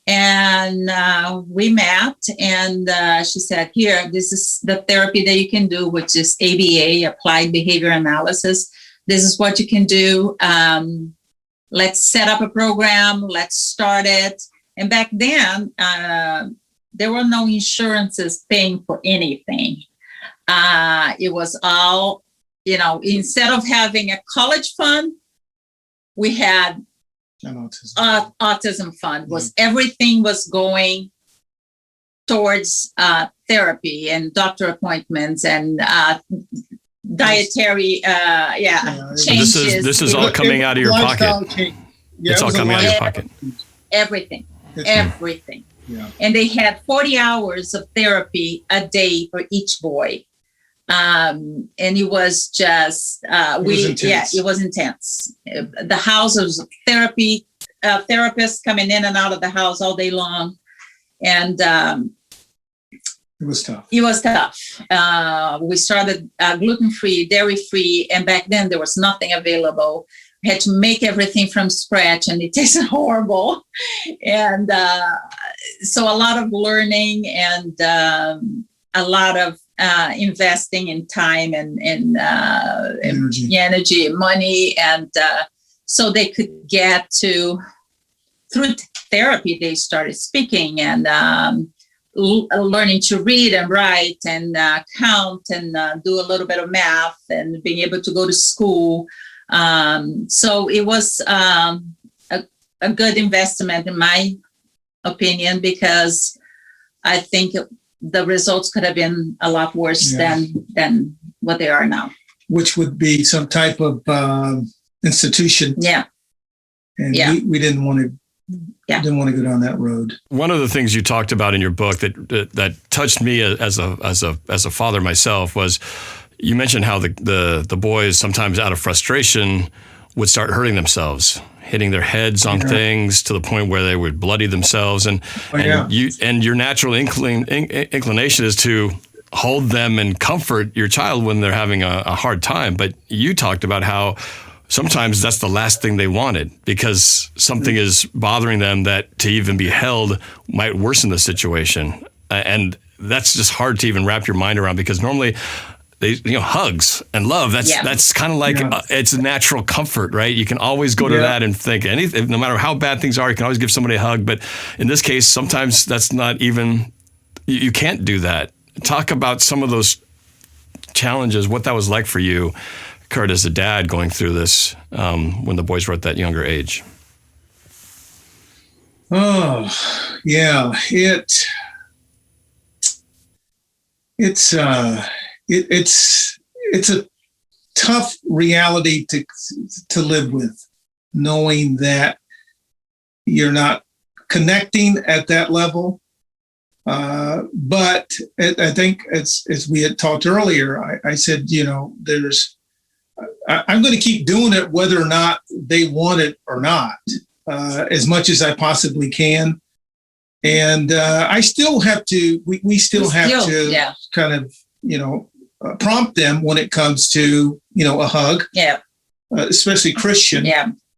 And we met, and she said, here, this is the therapy that you can do, which is ABA, Applied Behavior Analysis. This is what you can do. Let's set up a program. Let's start it. And back then, there were no insurances paying for anything. It was all, instead of having a college fund, we had an autism fund. Everything was going towards therapy and doctor appointments and dietary changes. This is all coming out of your pocket. It's all coming out of your pocket. Everything. Yeah. And they had 40 hours of therapy a day for each boy. And it was just, it was intense. The house was therapy, therapists coming in and out of the house all day long. And it was tough. We started gluten-free, dairy-free, and back then there was nothing available. We had to make everything from scratch, and it tasted horrible. And so a lot of learning and a lot of investing in time and energy and money. And so they could get to, through therapy, they started speaking and learning to read and write and count and do a little bit of math and being able to go to school. So it was a good investment, in my opinion, because I think the results could have been a lot worse than what they are now. Which would be some type of institution. Yeah. And we didn't want to. Didn't want to go down that road. One of the things you talked about in your book that touched me as a father myself was you mentioned how the boys sometimes out of frustration would start hurting themselves, hitting their heads on things to the point where they would bloody themselves, and your natural inclination is to hold them and comfort your child when they're having a hard time. But you talked about how sometimes that's the last thing they wanted because something is bothering them that to even be held might worsen the situation. And that's just hard to even wrap your mind around because normally hugs and love, that's kind of like, it's a natural comfort, right? You can always go to that and think anything, no matter how bad things are, you can always give somebody a hug. But in this case, sometimes that's not even, you can't do that. Talk about some of those challenges, what that was like for you, Curt, as a dad going through this when the boys were at that younger age. Oh, yeah. It's a tough reality to live with, knowing that you're not connecting at that level. But I think as we had talked earlier, I said, I'm going to keep doing it whether or not they want it or not, as much as I possibly can. And I still have to, we still have to kind of, prompt them when it comes to, a hug, especially Christian.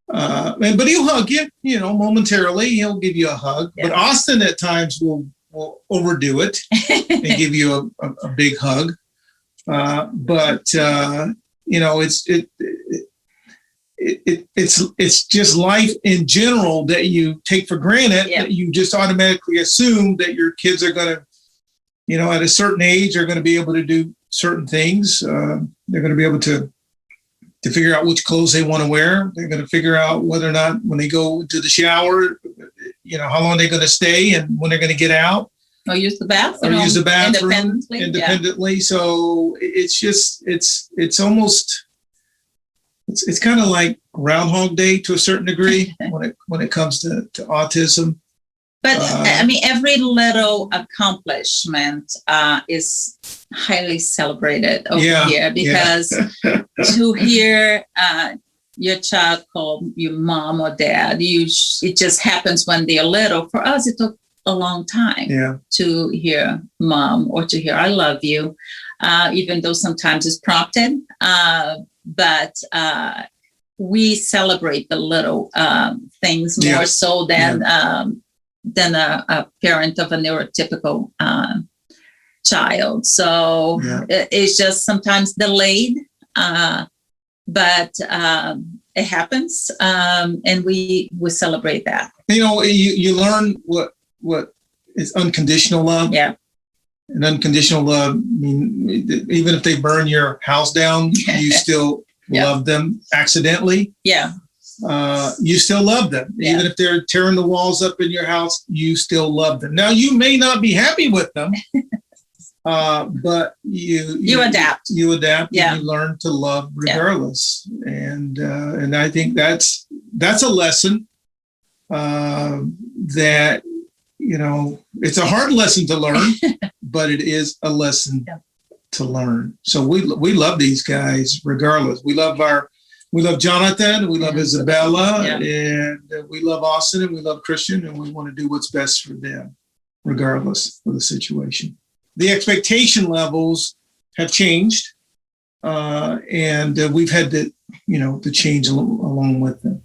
But he'll hug you, momentarily. He'll give you a hug. But Austin at times will overdo it and give you a big hug. It's just life in general that you take for granted. That you just automatically assume that your kids are going to, at a certain age, are going to be able to do certain things. They're going to be able to figure out which clothes they want to wear. They're going to figure out whether or not when they go into the shower, how long they're going to stay and when they're going to get out. Or use the bathroom. Independently. So it's just, it's almost, it's kind of like Groundhog Day to a certain degree when it comes to autism. But every little accomplishment is highly celebrated over here because to hear your child call you mom or dad, it just happens when they're little. For us, it took a long time to hear mom or to hear I love you, even though sometimes it's prompted. But we celebrate the little things more so than a parent of a neurotypical child. So it's just sometimes delayed, but it happens, and we celebrate that. You learn what is unconditional love. And unconditional love, even if they burn your house down, you still love them accidentally. You still love them. Even if they're tearing the walls up in your house, you still love them. Now, you may not be happy with them, but you adapt. You adapt and you learn to love regardless. And I think that's a lesson that, it's a hard lesson to learn, but it is a lesson to learn. So we love these guys regardless. We love Jonathan, we love Isabella, and we love Austin, and we love Christian, and we want to do what's best for them, regardless of the situation. The expectation levels have changed, and we've had to change along with them.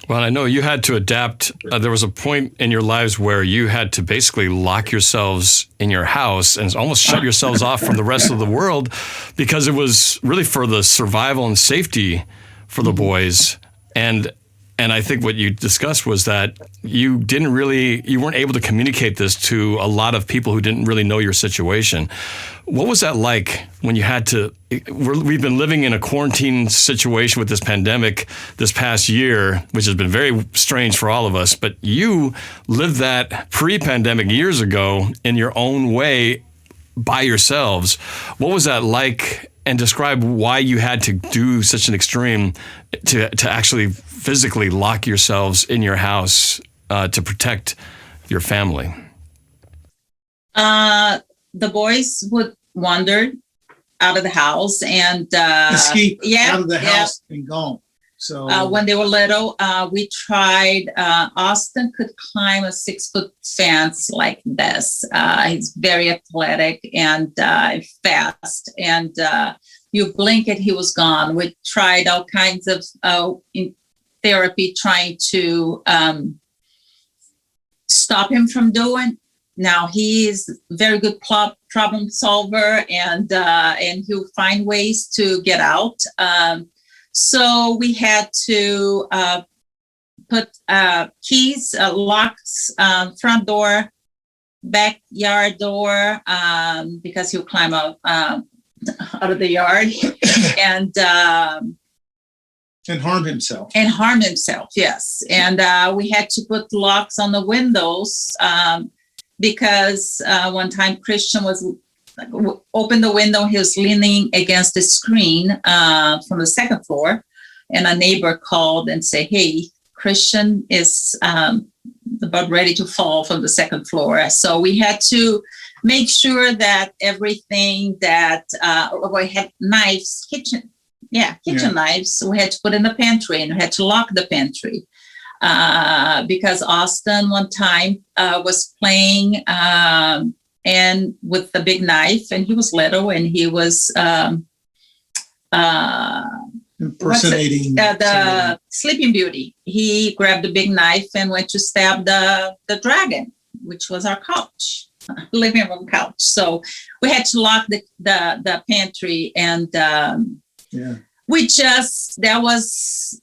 Well, I know you had to adapt. There was a point in your lives where you had to basically lock yourselves in your house and almost shut yourselves off from the rest of the world because it was really for the survival and safety for the boys. And I think what you discussed was that you weren't able to communicate this to a lot of people who didn't really know your situation. What was that like when you had to, we've been living in a quarantine situation with this pandemic this past year, which has been very strange for all of us, but you lived that pre-pandemic years ago in your own way by yourselves. What was that like and describe why you had to do such an extreme to actually physically lock yourselves in your house to protect your family. The boys would wander out of the house and escape out of the house and gone. So when they were little, we tried. Austin could climb a 6-foot fence like this. He's very athletic and fast. And you blink it, he was gone. We tried all kinds of in therapy trying to stop him from doing. Now he is a very good problem solver, and he'll find ways to get out. So we had to put keys, locks, front door, backyard door, because he'll climb out of the yard and harm himself. And harm himself, yes. And we had to put locks on the windows because one time Christian was opened the window. He was leaning against the screen from the second floor, and a neighbor called and said, "Hey, Christian is about ready to fall from the second floor." So we had to make sure that everything that we had knives, kitchen knives, we had to put in the pantry, and we had to lock the pantry because Austin one time was playing and with the big knife, and he was little, and he was impersonating the Sleeping Beauty. He grabbed a big knife and went to stab the dragon, which was our couch, living room couch. So we had to lock the pantry, and that was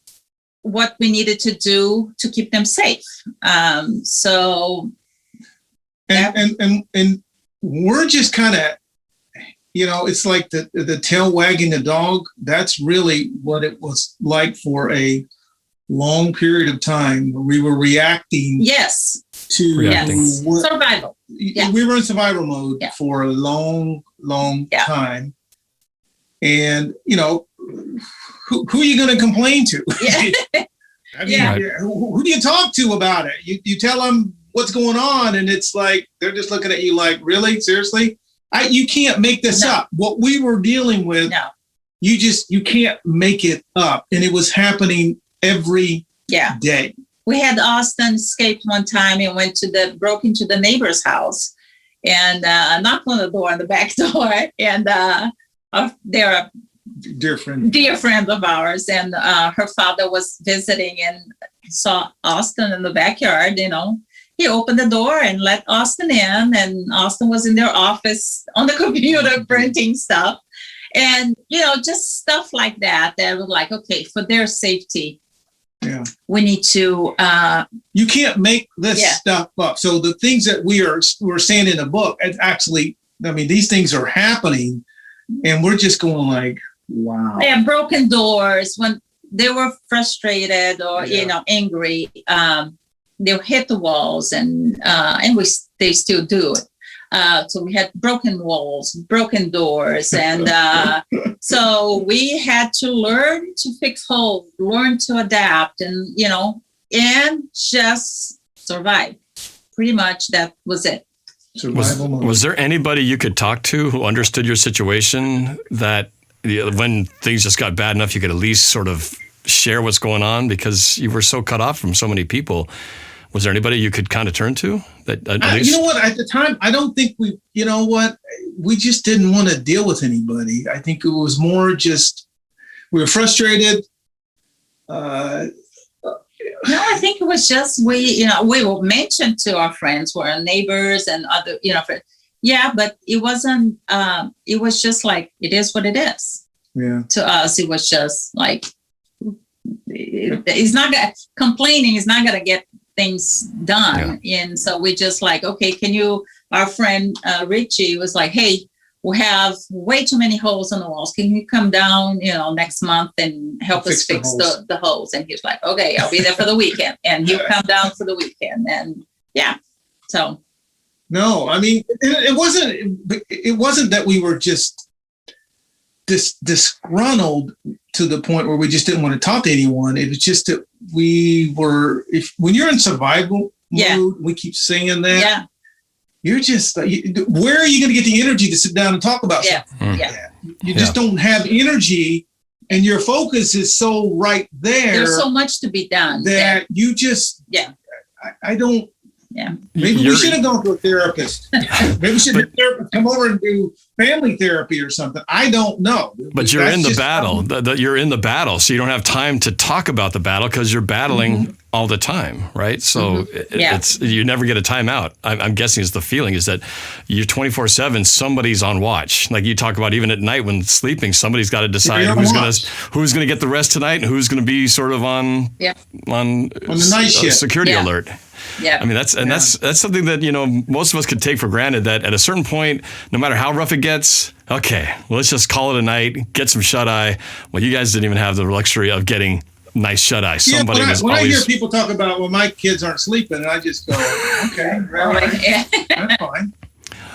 what we needed to do to keep them safe. And we're just kind of, it's like the tail wagging the dog. That's really what it was like for a long period of time. We were reacting. Yes. To survival. Yeah. We were in survival mode for a long time. And, who are you going to complain to? Yeah. I mean, who do you talk to about it? You tell them what's going on, and it's like they're just looking at you like, really? Seriously? You can't make this up. What we were dealing with, you can't make it up. And it was happening every day. We had Austin escaped one time and broke into the neighbor's house and knocked on the door, on the back door. And they're a dear friend of ours. And her father was visiting and saw Austin in the backyard, He opened the door and let Austin in, and Austin was in their office on the computer printing stuff. And, just stuff like that was like, okay, for their safety, we need to... you can't make this stuff up. So the things that we're saying in the book, it's actually, these things are happening, and we're just going like, wow. Yeah, broken doors. When they were frustrated or, angry, they'll hit the walls, and they still do it. So we had broken walls, broken doors, and so we had to learn to fix holes, learn to adapt, and and just survive. Pretty much that was it. Was there anybody you could talk to who understood your situation, that when things just got bad enough, you could at least sort of share what's going on because you were so cut off from so many people? Was there anybody you could kind of turn to? At the time, I don't think we just didn't want to deal with anybody. I think it was more just, we were frustrated. No, I think it was just, we were mentioned to our friends, who are neighbors and other, friends. Yeah, but it wasn't, it was just like, it is what it is. Yeah. To us, it was just like, it's not gonna, complaining is not going to get things done. And so we just like, okay, our friend Richie was like, hey, we have way too many holes on the walls. Can you come down, next month and help us fix the holes? And he's like, okay, I'll be there for the weekend. And he'll come down for the weekend. And so. No, it wasn't that we were just disgruntled to the point where we just didn't want to talk to anyone. It was just that when you're in survival mode, we keep saying that. Yeah. You're just, where are you going to get the energy to sit down and talk about something like that? You just don't have energy, and your focus is so right there. There's so much to be done. That you just, I don't. Yeah. Maybe we should have gone to a therapist. Maybe we should have come over and do family therapy or something. I don't know. But you're in the battle. You're in the battle, so you don't have time to talk about the battle because you're battling all the time, right? So it's you never get a timeout. I'm guessing is the feeling is that you're 24/7. Somebody's on watch. Like you talk about, even at night when sleeping, somebody's got to decide who's gonna get the rest tonight and who's gonna be sort of on the night shift security alert. Yeah. I mean, that's something that, most of us could take for granted, that at a certain point, no matter how rough it gets, okay, well, let's just call it a night, get some shut-eye. Well, you guys didn't even have the luxury of getting nice shut-eye. Somebody was when always... I hear people talk about, well, my kids aren't sleeping, and I just go, okay, right, that's fine.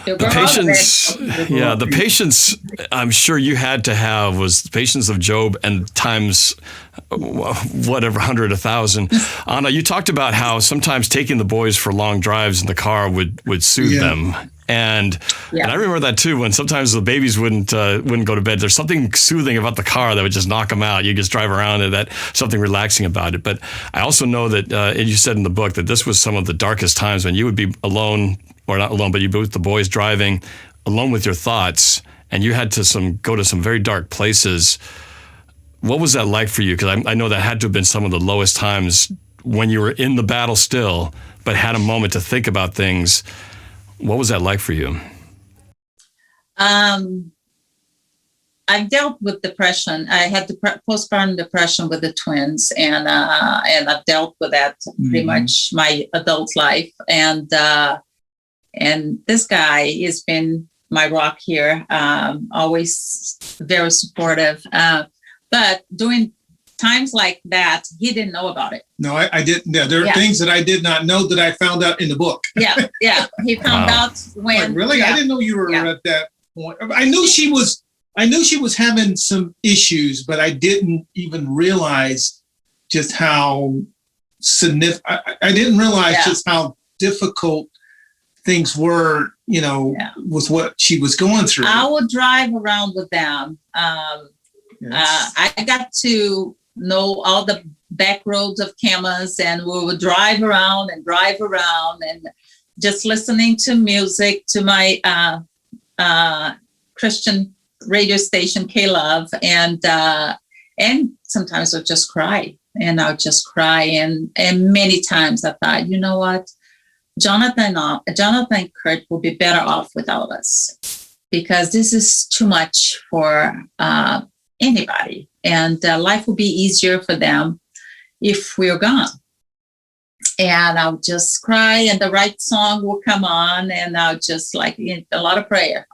The patience I'm sure you had to have was the patience of Job and times whatever, 100, 1,000. Anna, you talked about how sometimes taking the boys for long drives in the car would soothe them. And I remember that too, when sometimes the babies wouldn't go to bed. There's something soothing about the car that would just knock them out. You just drive around and that something relaxing about it. But I also know that, and you said in the book, that this was some of the darkest times when you would be alone, or not alone, but you'd be with the boys driving, alone with your thoughts, and you had to go to some very dark places. What was that like for you? Because I know that had to have been some of the lowest times when you were in the battle still, but had a moment to think about things. What was that like for you? I've dealt with depression. I had postpartum depression with the twins, and I've dealt with that pretty much my adult life. And this guy has been my rock here, always very supportive. But during times like that, he didn't know about it. No, I didn't. Yeah, there are things that I did not know that I found out in the book. He found out when. Like, really? I didn't know you were at that point. I knew she was having some issues, but I didn't even realize just how significant. I didn't realize just how difficult things were, with what she was going through. I would drive around with them. I got to know all the back roads of Camas, and we would drive around and just listening to music, to my Christian radio station, K-Love, and sometimes I'd just cry, and many times I thought, you know what, Jonathan Curt will be better off without us, because this is too much for anybody, and life will be easier for them if we're gone. And I'll just cry, and the right song will come on, and I'll just a lot of prayer,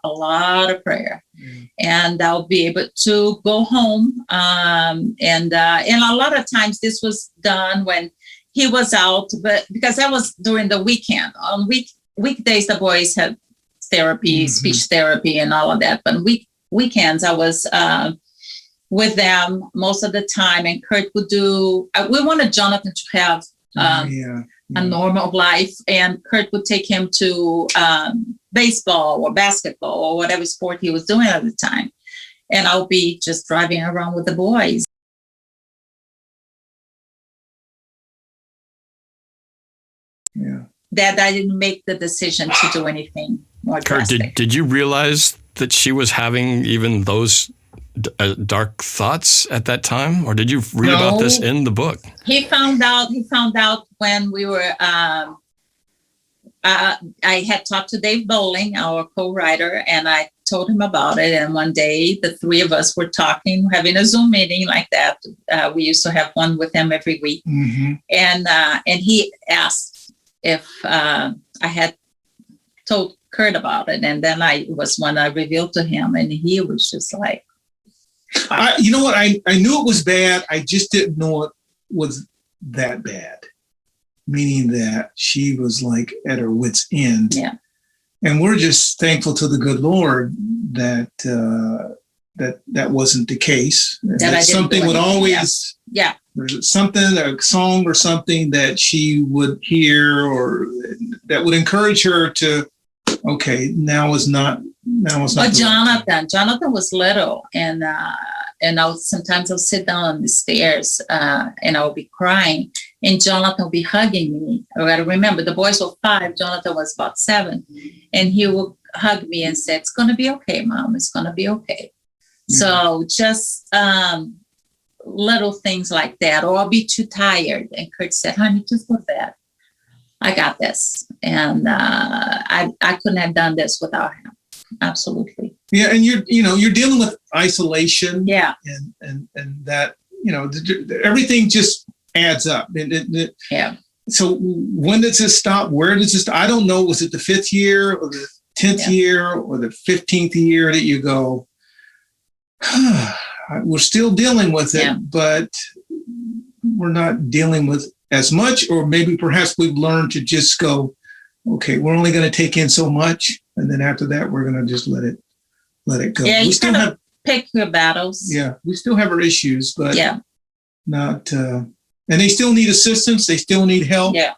and I'll be able to go home. And a lot of times this was done when he was out, but because that was during the weekend. On weekdays, the boys had therapy, speech therapy, and all of that. But weekends, I was with them most of the time, and Curt would do. We wanted Jonathan to have a normal life, and Curt would take him to baseball or basketball or whatever sport he was doing at the time, and I'll be just driving around with the boys. That I didn't make the decision to do anything more drastic. Curt, did you realize that she was having even those dark thoughts at that time, or did you read about this in the book? He found out when we were. I had talked to Dave Bowling, our co-writer, and I told him about it. And one day, the three of us were talking, having a Zoom meeting like that. We used to have one with him every week, and he asked if I had told Curt about it, and then when I revealed to him, and he was just like, you know what? I knew it was bad. I just didn't know it was that bad. Meaning that she was like at her wit's end. Yeah. And we're just thankful to the good Lord that that wasn't the case. That something would always, yeah. There's something, a song or something that she would hear or that would encourage her to, okay, now is not. But Jonathan was little, and sometimes I'll sit down on the stairs and I'll be crying, and Jonathan will be hugging me. I got to remember, the boys were 5, Jonathan was about 7, and he will hug me and say, "It's going to be okay, Mom. It's going to be okay." Mm-hmm. So just little things like that, or I'll be too tired, and Curt said, "Honey, just go to bed. I got this," and I couldn't have done this without him. Absolutely. Yeah, and you're dealing with isolation. Yeah, and that everything just adds up. Yeah. So when does this stop? Where does this? I don't know. Was it the 5th year or the 10th year or the 15th year that you go? We're still dealing with it, but we're not dealing with as much, or maybe perhaps we've learned to just go, okay, we're only going to take in so much, and then after that, we're going to just let it go. Yeah, we still have pick your battles. Yeah, we still have our issues, but not. And they still need assistance. They still need help. Yeah.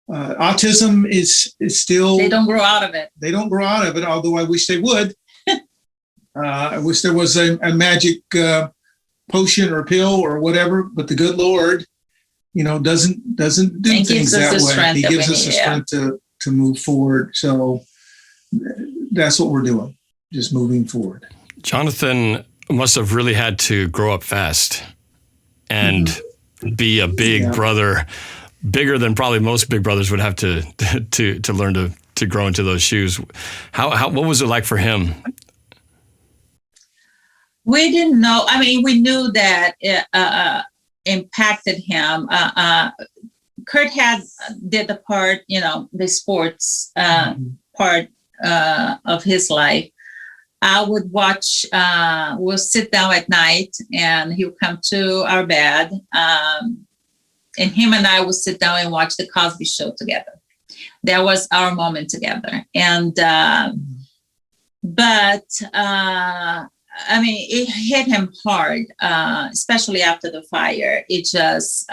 Autism is still. They don't grow out of it. They don't grow out of it, although I wish they would. I wish there was a magic potion or pill or whatever, but the good Lord, doesn't do things that way. He gives us the strength to move forward. So that's what we're doing, just moving forward. Jonathan must have really had to grow up fast and be a big brother, bigger than probably most big brothers would have to learn to grow into those shoes. What was it like for him? We didn't know. I mean, we knew that it impacted him. Curt did the part, the sports part of his life. I would watch, we'll sit down at night and he would come to our bed. And him and I would sit down and watch the Cosby Show together. That was our moment together. And, I mean, it hit him hard, especially after the fire. He just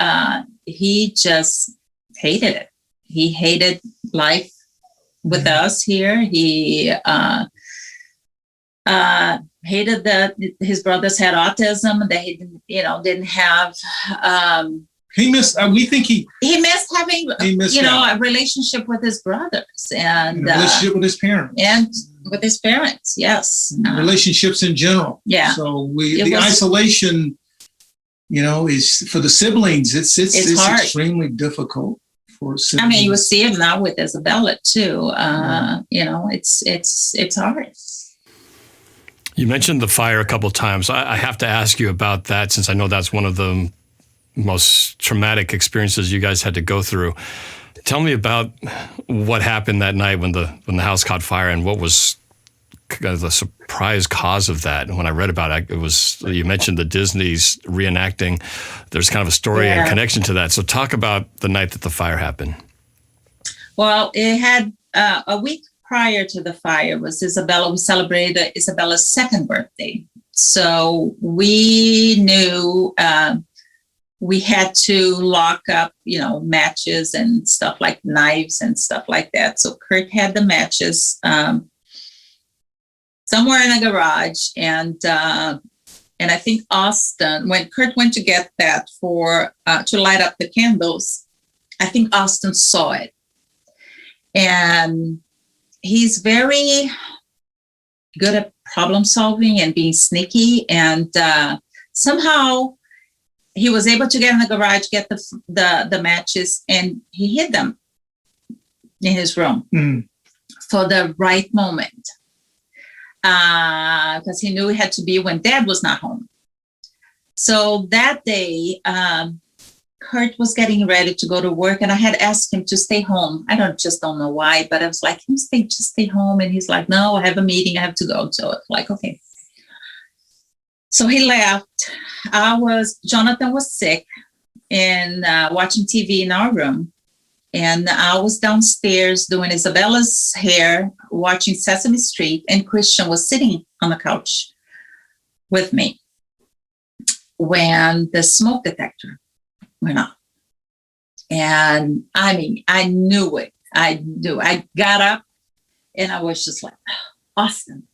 hated it. He hated life with us here. He hated that his brothers had autism. That he didn't have. He missed. We think he missed having a relationship with his brothers and a relationship with his parents Yes, relationships in general. Yeah. So the isolation, is for the siblings. It's hard. Extremely difficult for siblings. I mean, you see it now with Isabella too. It's hard. You mentioned the fire a couple of times. I have to ask you about that, since I know that's one of the most traumatic experiences you guys had to go through. Tell me about what happened that night when the house caught fire, and what was the surprise cause of that. And when I read about it, you mentioned the Disney's reenacting. There's kind of a story and connection to that. So talk about the night that the fire happened. Well, it had a week prior to the fire was Isabella. We celebrated Isabella's 2nd birthday. So we knew we had to lock up, matches and stuff like knives and stuff like that. So Curt had the matches somewhere in the garage. And I think Austin, when Curt went to get that to light up the candles, I think Austin saw it. And he's very good at problem solving and being sneaky. And somehow he was able to get in the garage, get the matches, and he hid them in his room for the right moment. Because he knew it had to be when Dad was not home. So that day, Curt was getting ready to go to work, and I had asked him to stay home. I don't know why, but I was like, "Can you just stay home?" And he's like, "No, I have a meeting. I have to go." So it's like, okay. So he left. Jonathan was sick and watching TV in our room. And I was downstairs doing Isabella's hair, watching Sesame Street, and Christian was sitting on the couch with me when the smoke detector went off. And I mean, I knew it. I got up and I was just like, Austin.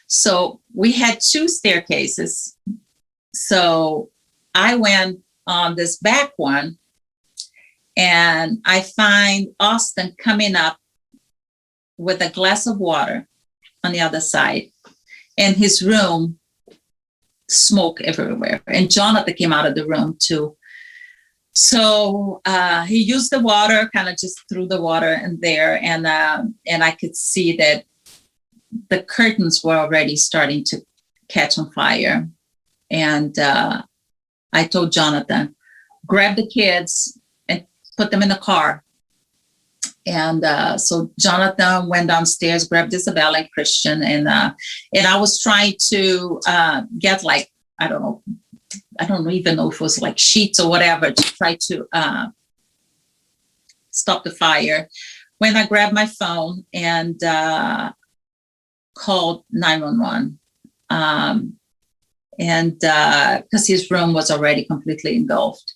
So we had 2 staircases. So I went on this back one and I find Austin coming up with a glass of water on the other side. And his room, smoke everywhere. And Jonathan came out of the room too. So he used the water, kind of just threw the water in there, and I could see that the curtains were already starting to catch on fire. And I told Jonathan, grab the kids and put them in the car. And so Jonathan went downstairs, grabbed Isabella and Christian, and I was trying to get like, I don't even know if it was like sheets or whatever to try to stop the fire. When I grabbed my phone and called 911, and because his room was already completely engulfed.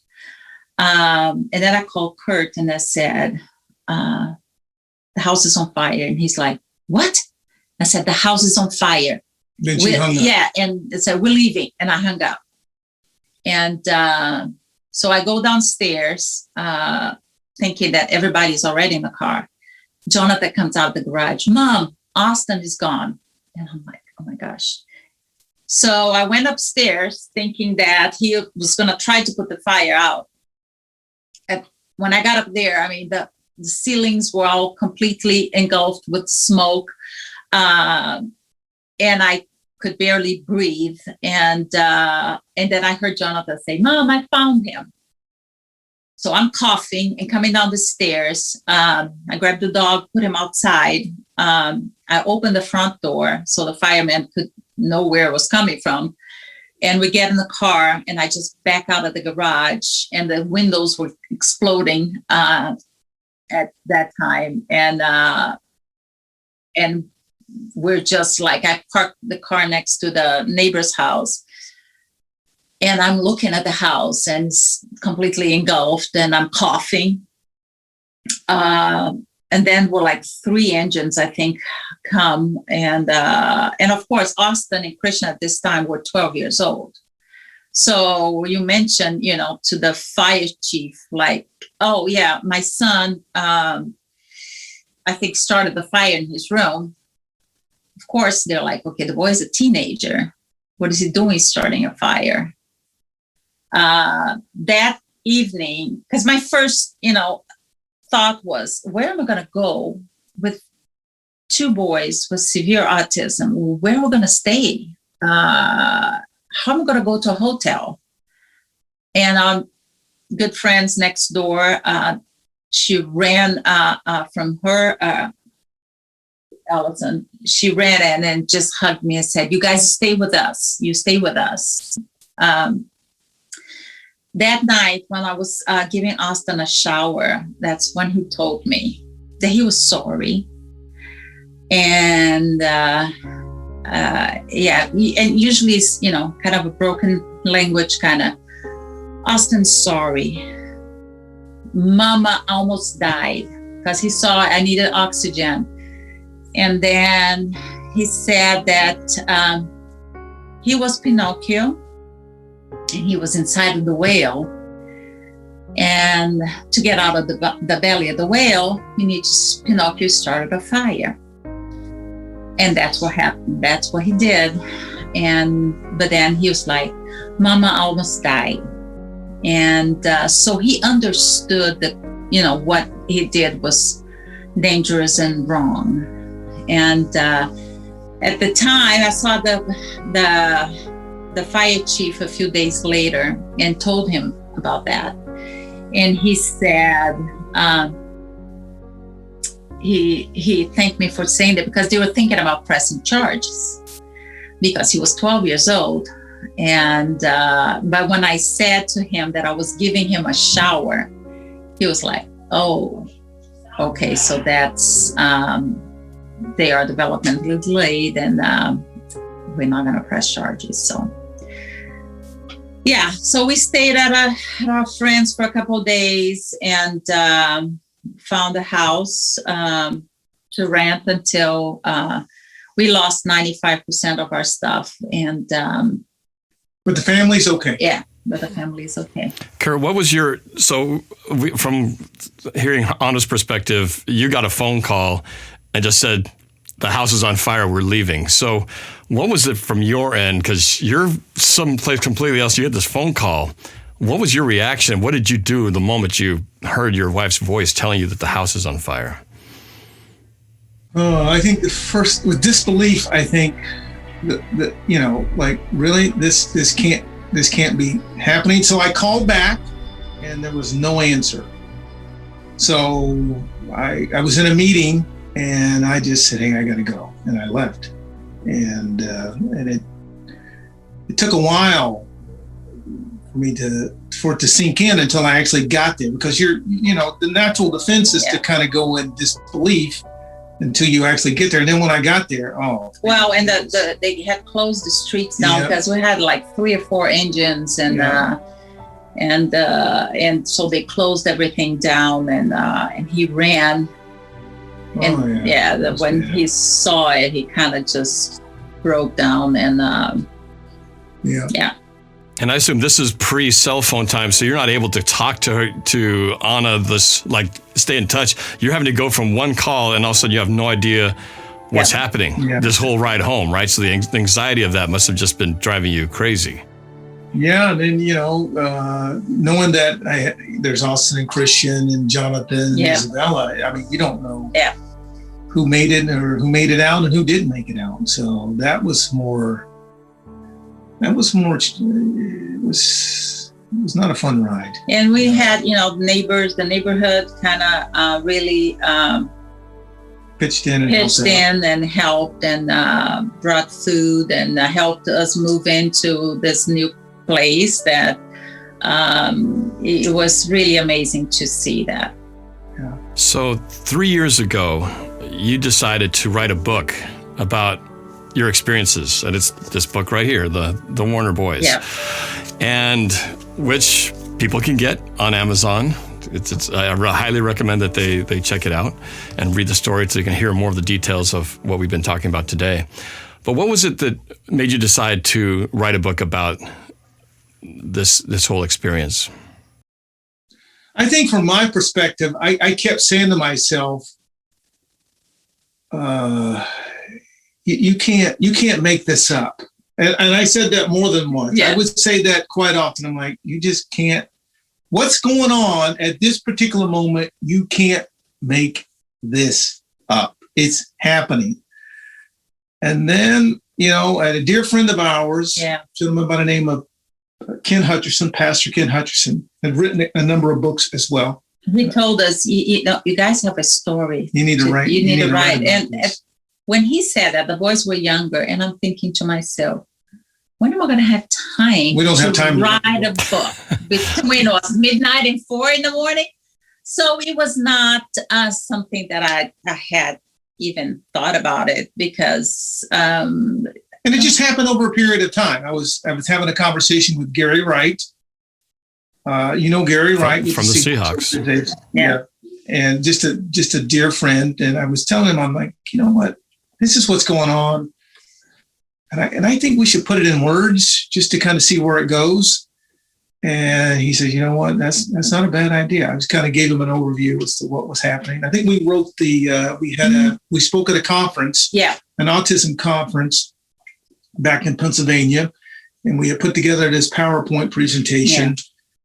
And then I called Curt and I said, the house is on fire. And he's like, what? I said, the house is on fire. Then she hung up. Yeah, and it said, we're leaving. And I hung up. And so I go downstairs thinking that everybody's already in the car. Jonathan comes out of the garage. Mom, Austin is gone. And I'm like, oh my gosh. So I went upstairs thinking that he was going to try to put the fire out. And when I got up there, I mean, the ceilings were all completely engulfed with smoke. And I could barely breathe. And then I heard Jonathan say, Mom, I found him. So I'm coughing and coming down the stairs. I grabbed the dog, put him outside. I opened the front door so the fireman could know where it was coming from. And we get in the car and I just back out of the garage and the windows were exploding at that time. And we're just like, I parked the car next to the neighbor's house and I'm looking at the house and it's completely engulfed and I'm coughing. And then we're like 3 engines, I think, come. And of course, Austin and Christian at this time were 12 years old. So you mentioned, to the fire chief, like, oh yeah, my son, I think started the fire in his room. Of course, they're like, okay, the boy's a teenager. What is he doing starting a fire? That evening, because my first, thought was, where am I going to go with 2 boys with severe autism? Where are we going to stay? How am I going to go to a hotel? And good friends next door, she ran from her, Allison, she ran in and just hugged me and said, you guys stay with us. You stay with us. That night when I was giving Austin a shower, that's when he told me that he was sorry. And and usually it's, kind of a broken language kind of, Austin's sorry. Mama almost died because he saw I needed oxygen. And then he said that he was Pinocchio and he was inside of the whale. And to get out of the belly of the whale, Pinocchio started a fire. And that's what happened. That's what he did. But then he was like, Mama almost died. And so he understood that, what he did was dangerous and wrong. And at the time, I saw the fire chief a few days later and told him about that. And he said, he thanked me for saying that because they were thinking about pressing charges because he was 12 years old. And but when I said to him that I was giving him a shower, he was like, oh, okay, so that's they are developmentally delayed and we're not going to press charges. So, yeah. So we stayed at our friends for a couple of days and found a house to rent until we lost 95% of our stuff. And but the family's okay. Yeah, but the family's okay. Curt, what was from hearing Anna's perspective, you got a phone call and just said, the house is on fire, we're leaving. So what was it from your end? Because you're someplace completely else. You had this phone call. What was your reaction? What did you do the moment you heard your wife's voice telling you that the house is on fire? I think the first, with disbelief, I think that like, really, this can't be happening. So I called back and there was no answer. So I was in a meeting and I just said, hey, I got to go. And I left. And it took a while for me for it to sink in until I actually got there, because the natural defense is to kind of go in disbelief until you actually get there. And then when I got there, well, and they had closed the streets down because we had like 3 or 4 engines and so they closed everything down and he ran. And when he saw it, he kind of just broke down and And I assume this is pre-cell phone time, so you're not able to talk to Anna, stay in touch. You're having to go from one call and all of a sudden you have no idea what's happening this whole ride home, right? So the anxiety of that must have just been driving you crazy. Yeah, and then, knowing that there's Austin and Christian and Jonathan and Isabella, I mean, you don't know who made it or who made it out and who didn't make it out. So it was not a fun ride. And we had, neighbors, the neighborhood kind of really pitched in and helped and brought food and helped us move into this new place that it was really amazing to see that. Yeah. So 3 years ago, you decided to write a book about your experiences, and it's this book right here, the Warner Boys, and which people can get on Amazon. I highly recommend that they check it out and read the story so you can hear more of the details of what we've been talking about today. But what was it that made you decide to write a book about this whole experience? I think from my perspective, I kept saying to myself, you can't make this up. And I said that more than once. I would say that quite often. I'm like, you just can't. What's going on at this particular moment, you can't make this up. It's happening. And then, a dear friend of ours, a gentleman by the name of Ken Hutcherson, Pastor Ken Hutcherson, had written a number of books as well. He told us, you guys have a story. You need to write. You need to write. And when he said that, the boys were younger, and I'm thinking to myself, when am I going to have time? We don't have time to write a book between midnight and 4 a.m. So it was not something that I had even thought about it, because and it just happened over a period of time. I was having a conversation with Gary Wright. Gary Wright from the Seahawks. Yeah. And just a dear friend. And I was telling him, I'm like, you know what? This is what's going on. And I think we should put it in words just to kind of see where it goes. And he said, you know what? That's not a bad idea. I just kind of gave him an overview as to what was happening. I think we wrote we spoke at a conference, an autism conference back in Pennsylvania. And we had put together this PowerPoint presentation.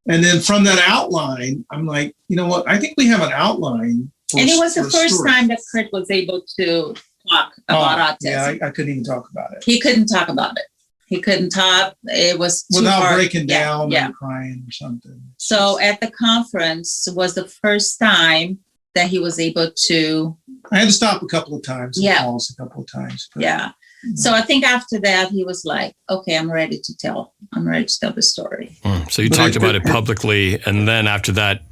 Yeah. And then from that outline, I'm like, you know what? I think we have an outline. And it was the first time that Curt was able to talk about autism. Yeah, I couldn't even talk about it. He couldn't talk about it. He couldn't talk. It was too without hard. Breaking down and crying or something. So at the conference was the first time that he was able to. I had to stop a couple of times. Pause a couple of times. But, So I think after that he was like, "Okay, I'm ready to tell the story." So you talked about it publicly, and then after that,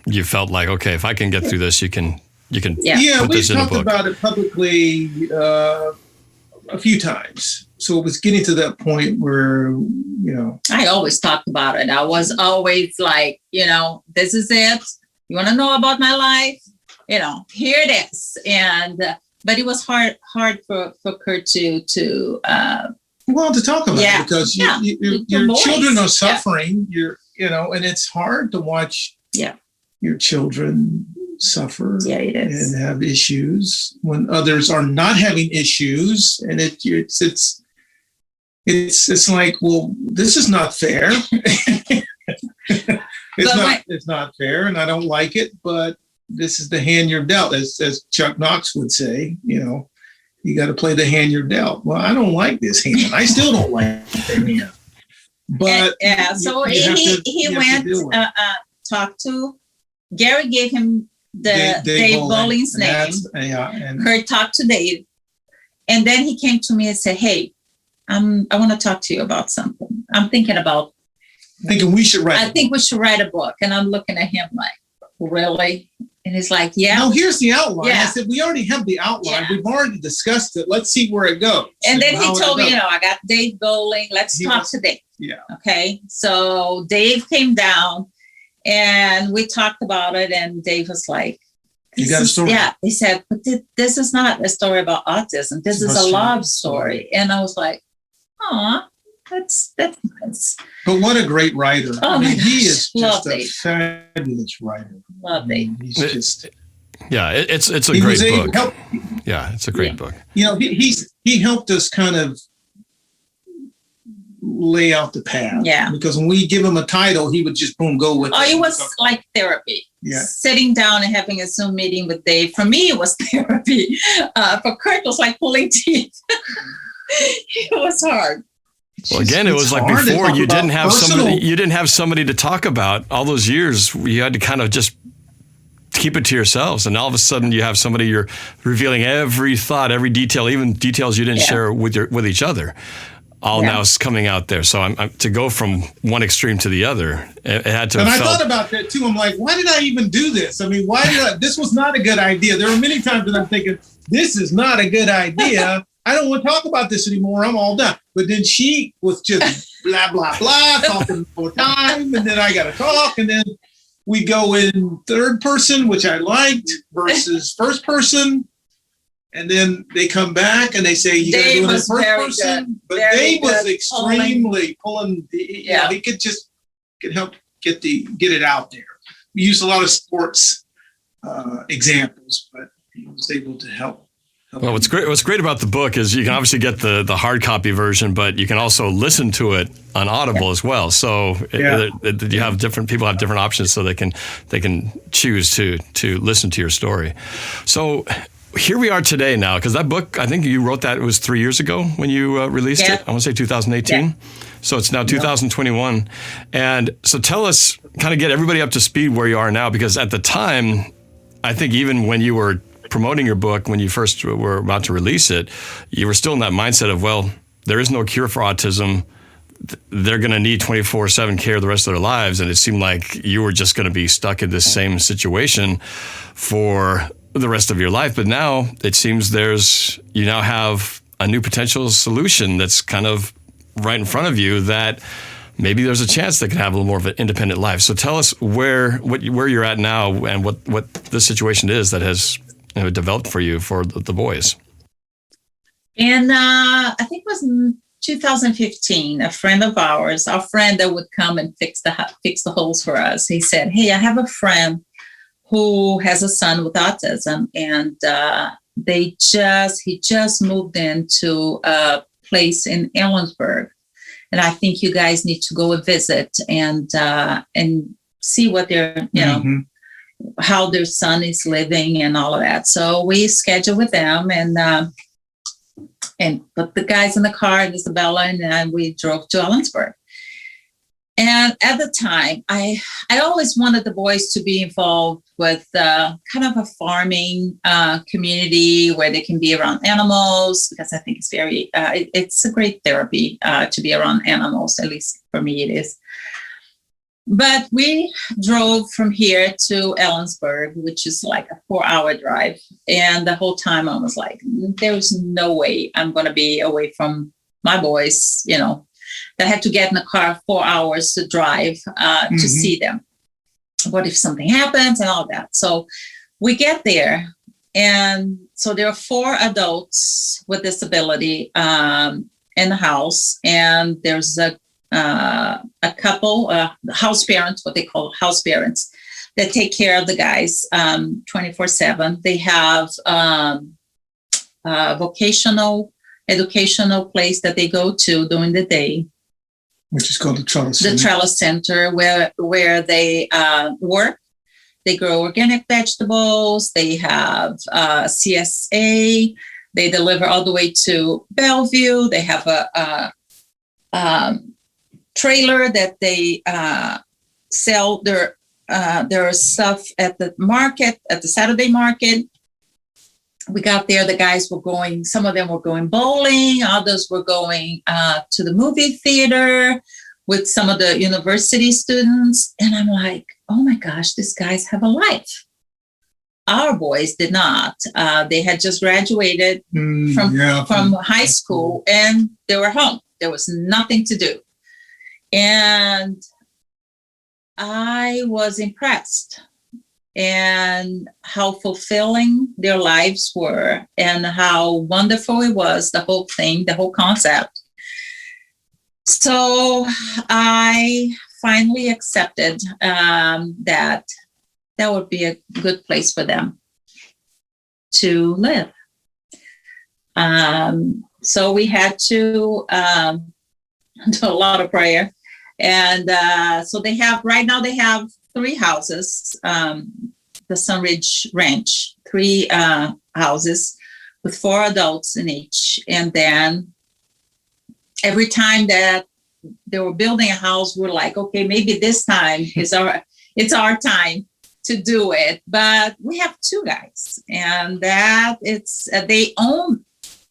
you felt like, okay, if I can get through this, you can. Yeah, we talked about it publicly a few times. so it was getting to that point where, I always talked about it. I was always like, this is it. You want to know about my life? Here it is. And but it was hard for Curt to talk about it, because your children are suffering. And it's hard to watch your children suffer and have issues when others are not having issues, and it's like, well, this is not fair. It's not fair, and I don't like it, but this is the hand you're dealt, as Chuck Knox would say. You got to play the hand you're dealt. Well, I don't like this hand. I still don't like the hand. But so he went talked to Gary, gave him Dave Bowling's name. And Curt talked to Dave, and then he came to me and said, "Hey, I want to talk to you about something. I'm thinking we should write. I think we should write a book." And I'm looking at him like, "Really?" And he's like, "Yeah." No, here's the outline. I said, "We already have the outline. Yeah. We've already discussed it. Let's see where it goes." And then he told me, I got Dave Bowling. Let's talk to Dave. Yeah. Okay. So Dave came down and we talked about it. And Dave was like, "You got a story?" Yeah. He said, "But this is not a story about autism. This is a love story." And I was like, "Aw, that's nice." But what a great writer. Oh, he is just Dave. a fabulous writer. Love Dave. He's just... Yeah, it's a great book. Yeah, it's a great book. He helped us kind of lay out the path. Yeah. Because when we give him a title, he would just boom, go with it. Oh, it was like therapy. Yeah. Sitting down and having a Zoom meeting with Dave. For me, it was therapy. For Curt, it was like pulling teeth. It was hard. Well, again, it was like before you didn't have somebody to talk about. All those years, you had to kind of just keep it to yourselves, and all of a sudden you have somebody, you're revealing every thought, every detail, even details you didn't share with each other. Now is coming out there. So I'm to go from one extreme to the other. It had to. And I thought about that too. I'm like, why did I even do this? I mean, this was not a good idea. There were many times that I'm thinking, this is not a good idea. I don't want to talk about this anymore. I'm all done. But then she was just blah, blah, blah, talking more time. And then I got to talk. And then we go in third person, which I liked, versus first person. And then they come back and they say, you got to do it in first person. Good. But Dave was extremely pulling. He could help get it out there. We used a lot of sports examples, but he was able to help. Well, what's great about the book is you can obviously get the hard copy version, but you can also listen to it on Audible as well. So you have people have different options, so they can choose to listen to your story. So here we are today now, because that book, I think you wrote that, it was 3 years ago when you released it. I want to say 2018. Yeah. So it's now 2021. And so tell us, kind of get everybody up to speed where you are now, because at the time, I think even when you were promoting your book, when you first were about to release it, you were still in that mindset of, well, there is no cure for autism. They're going to need 24/7 care the rest of their lives. And it seemed like you were just going to be stuck in this same situation for the rest of your life. But now it seems you now have a new potential solution that's kind of right in front of you, that maybe there's a chance they can have a little more of an independent life. So tell us where you're at now, and what the situation is that has developed for you for the boys. And I think it was in 2015, a friend of ours, our friend that would come and fix the holes for us, he said, "Hey, I have a friend who has a son with autism, and he just moved into a place in Ellensburg, and I think you guys need to go and visit and see what they're how their son is living and all of that." So we scheduled with them and put the guys in the car, and Isabella and we drove to Ellensburg. And at the time, I always wanted the boys to be involved with kind of a farming community where they can be around animals, because I think it's a great therapy to be around animals. At least for me, it is. But we drove from here to Ellensburg, which is like a 4-hour drive. And the whole time I was like, there's no way I'm going to be away from my boys, that had to get in the car 4 hours to drive to see them. What if something happens and all that? So we get there. And so there are 4 adults with disability in the house. And there's a couple, house parents, what they call house parents, that take care of the guys 24/7. They have vocational educational place that they go to during the day, which is called the Trellis Center. The Trellis Center, where they work. They grow organic vegetables. They have CSA. They deliver all the way to Bellevue. They have a trailer that they sell their stuff at the market, at the Saturday market. We got there, the guys were going, some of them were going bowling, others were going to the movie theater with some of the university students. And I'm like, oh my gosh, these guys have a life. Our boys did not. They had just graduated from high school and they were home. There was nothing to do. And I was impressed and how fulfilling their lives were and how wonderful it was, the whole thing, the whole concept. So I finally accepted that would be a good place for them to live. So we had to do a lot of prayer. And so they have 3 houses, the Sunridge Ranch, 3 houses with 4 adults in each. And then every time that they were building a house, we're like, okay, maybe this time it's our time to do it. But we have 2 guys, and that they own,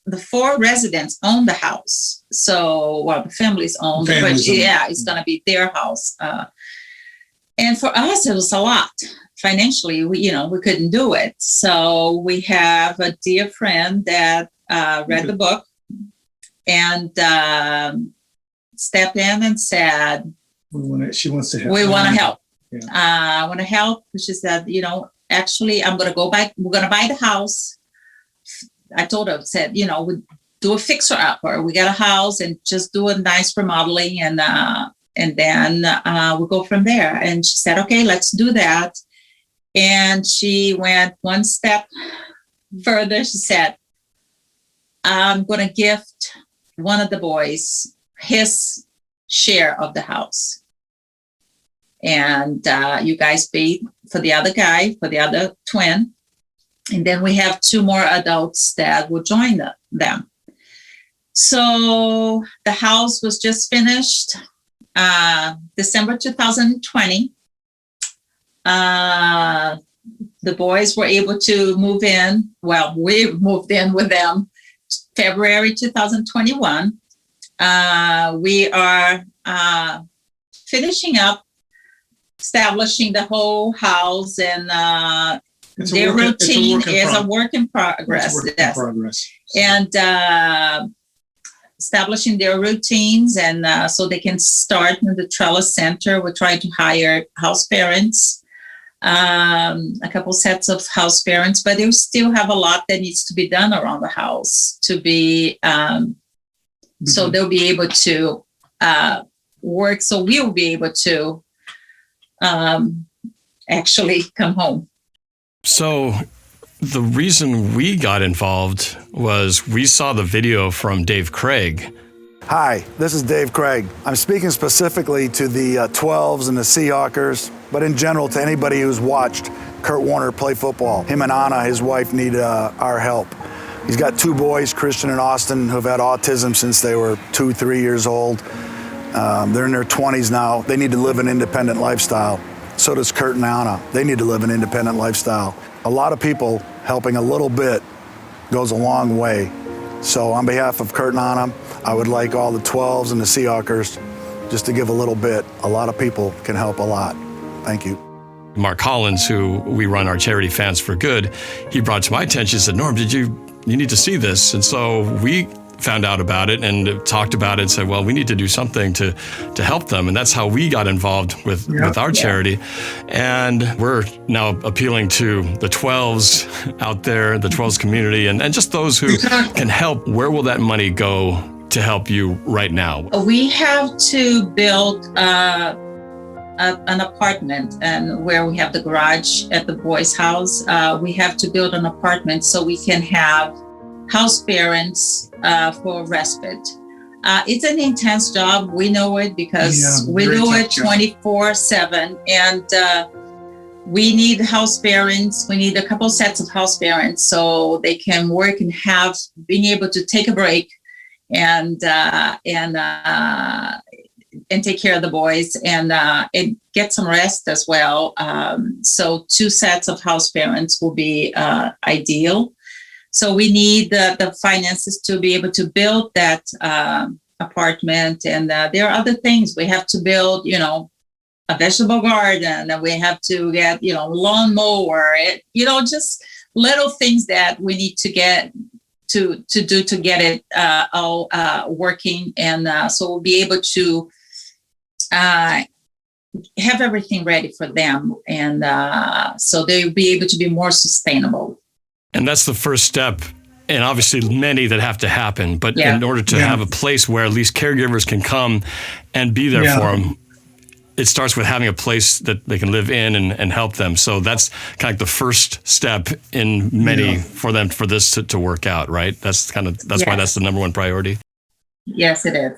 the 4 residents own the house. So, the families own, but it's going to be their house. And for us, it was a lot. Financially, we couldn't do it. So we have a dear friend that read the book and stepped in and said, she wants to help. We want to help. Yeah. I want to help. She said, actually, we're going to buy the house. I told her, we do a fixer upper. We got a house and just do a nice remodeling and then we'll go from there. And she said, okay, let's do that. And she went one step further. She said, I'm going to gift one of the boys his share of the house. And you guys paid for the other guy, for the other twin. And then we have 2 more adults that will join them. So the house was just finished December 2020. The boys were able to move in. Well, we moved in with them February 2021. We are finishing up, establishing the whole house, and their routine is a work in progress. And establishing their routines, and so they can start in the Trellis Center. We're trying to hire house parents, a couple sets of house parents, but they still have a lot that needs to be done around the house to be, so they'll be able to work. So we will be able to actually come home. So the reason we got involved was we saw the video from Dave Craig. Hi, this is Dave Craig. I'm speaking specifically to the 12s and the Seahawkers, but in general to anybody who's watched Curt Warner play football. Him and Anna, his wife, need our help. He's got 2 boys, Christian and Austin, who've had autism since they were 2-3 years old. They're in their 20s now. They need to live an independent lifestyle. So does Curt and Anna. They need to live an independent lifestyle. A lot of people helping a little bit goes a long way. So on behalf of Curt and Anna, I would like all the 12s and the Seahawkers just to give a little bit. A lot of people can help a lot. Thank you. Mark Collins, who we run our charity Fans for Good, he brought to my attention, said, Norb, you need to see this. And so we found out about it and talked about it and said, well, we need to do something to help them. And that's how we got involved with our charity. And we're now appealing to the 12s out there, the 12s community, and just those who can help. Where will that money go to help you right now? We have to build an apartment, and where we have the garage at the boys' house, we have to build an apartment so we can have house parents for respite. It's an intense job. We know it because we do it 24/7, and we need house parents. We need a couple sets of house parents so they can work and being able to take a break and take care of the boys and get some rest as well. So 2 sets of house parents will be ideal. So we need the finances to be able to build that apartment. And there are other things. We have to build, a vegetable garden, and we have to get, lawnmower, just little things that we need to get to do to get it all working. And so we'll be able to have everything ready for them. And so they'll be able to be more sustainable. And that's the first step. And obviously many that have to happen, but in order to have a place where at least caregivers can come and be there for them, it starts with having a place that they can live in and help them. So that's kind of like the first step in many for them, for this to work out, right? That's why that's the number one priority. Yes, it is.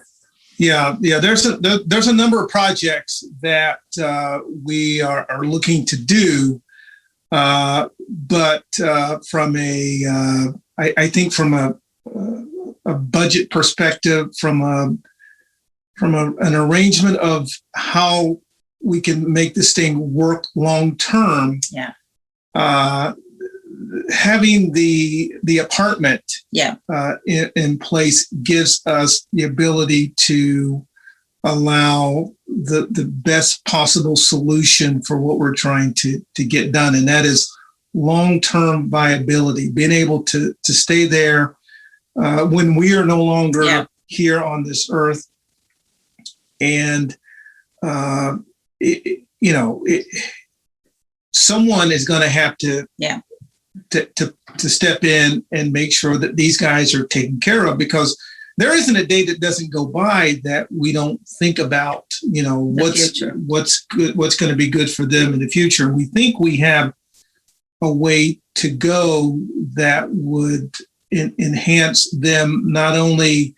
Yeah. There's a number of projects that we are looking to do, but from I think from a budget perspective, from an arrangement of how we can make this thing work long term. Having the apartment in place gives us the ability to allow the best possible solution for what we're trying to get done, and that is long-term viability, being able to stay there when we are no longer here on this earth. And someone is going to have to step in and make sure that these guys are taken care of, because there isn't a day that doesn't go by that we don't think about, what's good, what's going to be good for them in the future. We think we have a way to go that would enhance them, not only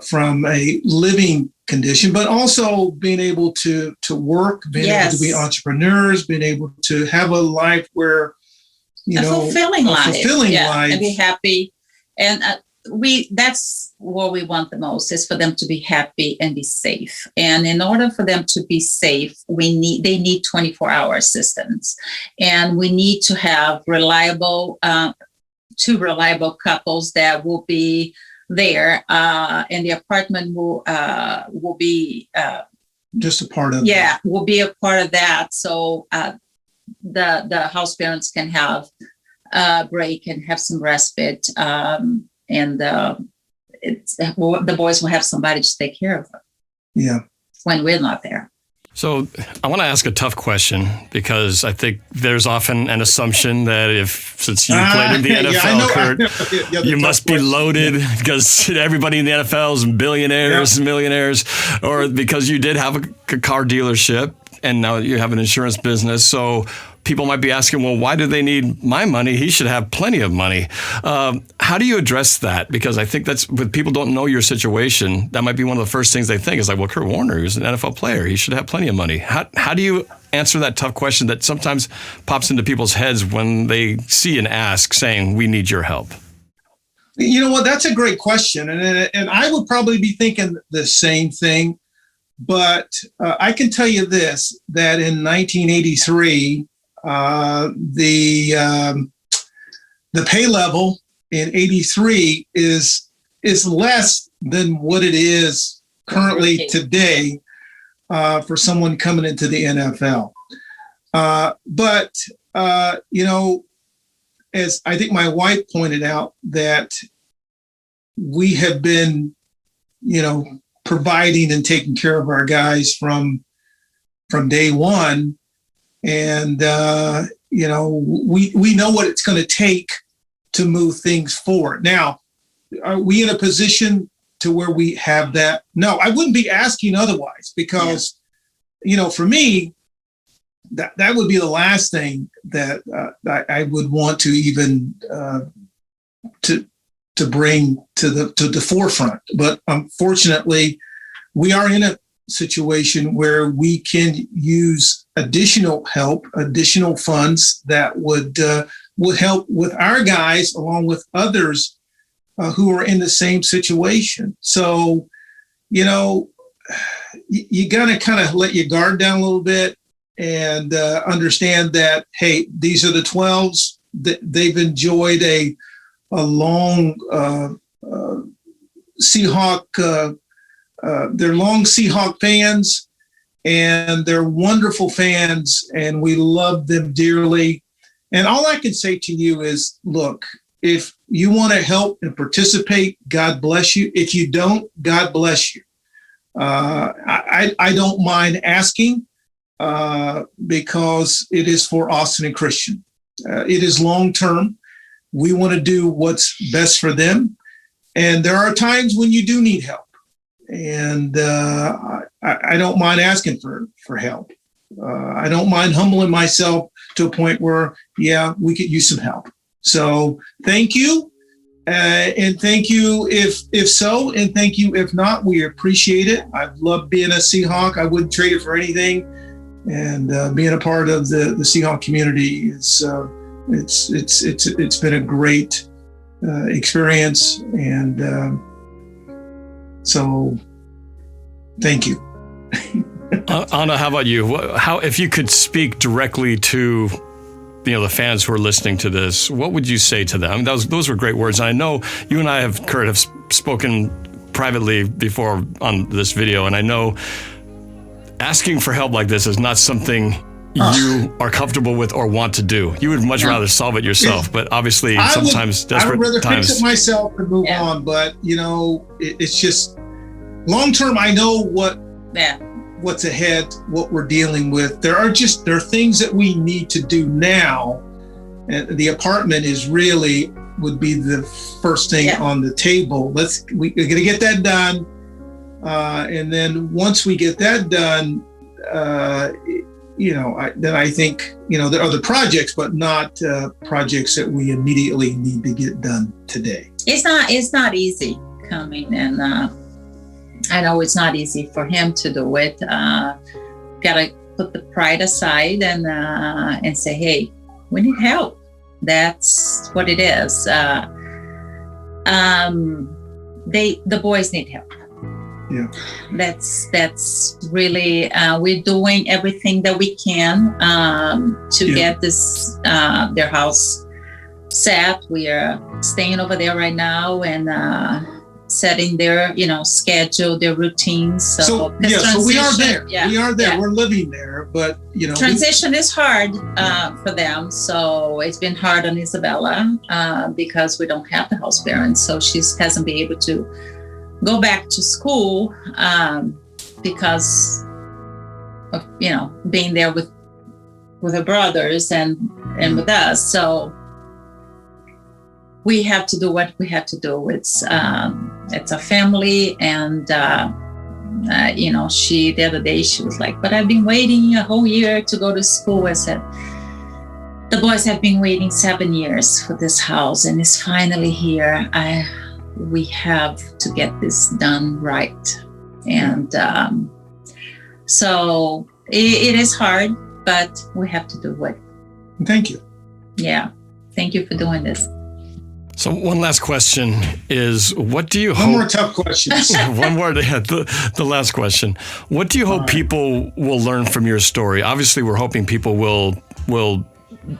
from a living condition, but also being able to work, being able to be entrepreneurs, being able to have a life where, a fulfilling life, and be happy. And that's what we want the most, is for them to be happy and be safe. And in order for them to be safe, they need 24-hour assistance, and we need to have two reliable couples that will be there, and the apartment will be just a part of will be a part of that. So the house parents can have a break and have some respite, and the boys will have somebody to take care of them when we're not there. So I want to ask a tough question, because I think there's often an assumption that since you played in the NFL, Curt, you must be loaded because everybody in the NFL is billionaires and millionaires, or because you did have a car dealership and now you have an insurance business. So people might be asking, well, why do they need my money? He should have plenty of money. How do you address that? Because I think that's, when people don't know your situation, that might be one of the first things they think is like, well, Curt Warner, he's an NFL player. He should have plenty of money. How do you answer that tough question that sometimes pops into people's heads when they see an ask saying, we need your help? You know what? That's a great question. And I would probably be thinking the same thing. But I can tell you this, that in 1983, the pay level in 83 is less than what it is currently today for someone coming into the NFL. But as I think my wife pointed out, that we have been, providing and taking care of our guys from day one. And, we know what it's going to take to move things forward. Now, are we in a position to where we have that? No, I wouldn't be asking otherwise, because, for me, that would be the last thing that I would want to even to bring to the forefront. But unfortunately, we are in a situation where we can use additional help, additional funds that would help with our guys, along with others who are in the same situation. So, you got to kind of let your guard down a little bit and understand that, hey, these are the 12s. They've enjoyed a long Seahawk. They're long Seahawk fans, and they're wonderful fans, and we love them dearly. And all I can say to you is, look, if you want to help and participate, God bless you. If you don't, God bless you. I don't mind asking because it is for Austin and Christian. It is long term. We want to do what's best for them. And there are times when you do need help. And I don't mind asking for help. I don't mind humbling myself to a point where, we could use some help. So thank you. And thank you if so, and thank you if not. We appreciate it. I've loved being a Seahawk. I wouldn't trade it for anything. And being a part of the Seahawk community, it's been a great experience. And so thank you. Anna, how about you? If you could speak directly to the fans who are listening to this, what would you say to them? Those were great words. And I know you and I Kurt, have spoken privately before on this video, and I know asking for help like this is not something you are comfortable with or want to do. You would much rather solve it yourself, but obviously sometimes desperate I would rather times. fix it myself and move on, but it's just long term. I know what's ahead, what we're dealing with. There are things that we need to do now, and the apartment would be the first thing on the table. We're gonna get that done, and then once we get that done, then I think there are other projects, but not projects that we immediately need to get done today. It's not easy coming, and I know it's not easy for him to do it. Gotta put the pride aside and say, hey, we need help. That's what it is. The boys need help. Yeah. That's really, we're doing everything that we can to get this their house set. We are staying over there right now and setting their schedule, their routines. So we are there. Yeah, we are there. Yeah. We're living there, but transition is hard for them. So it's been hard on Isabella because we don't have the house parents, so she hasn't been able to go back to school because of being there with her brothers and with us. So we have to do what we have to do. It's a family, and she the other day she was like, "But I've been waiting a whole year to go to school." I said, "The boys have been waiting 7 years for this house, and it's finally here. We have to get this done right." And so it is hard, but we have to do it. Thank you. Yeah. Thank you for doing this. So one last question is, what do you hope? One more tough question. One more, the last question. What do you hope people will learn from your story? Obviously, we're hoping people will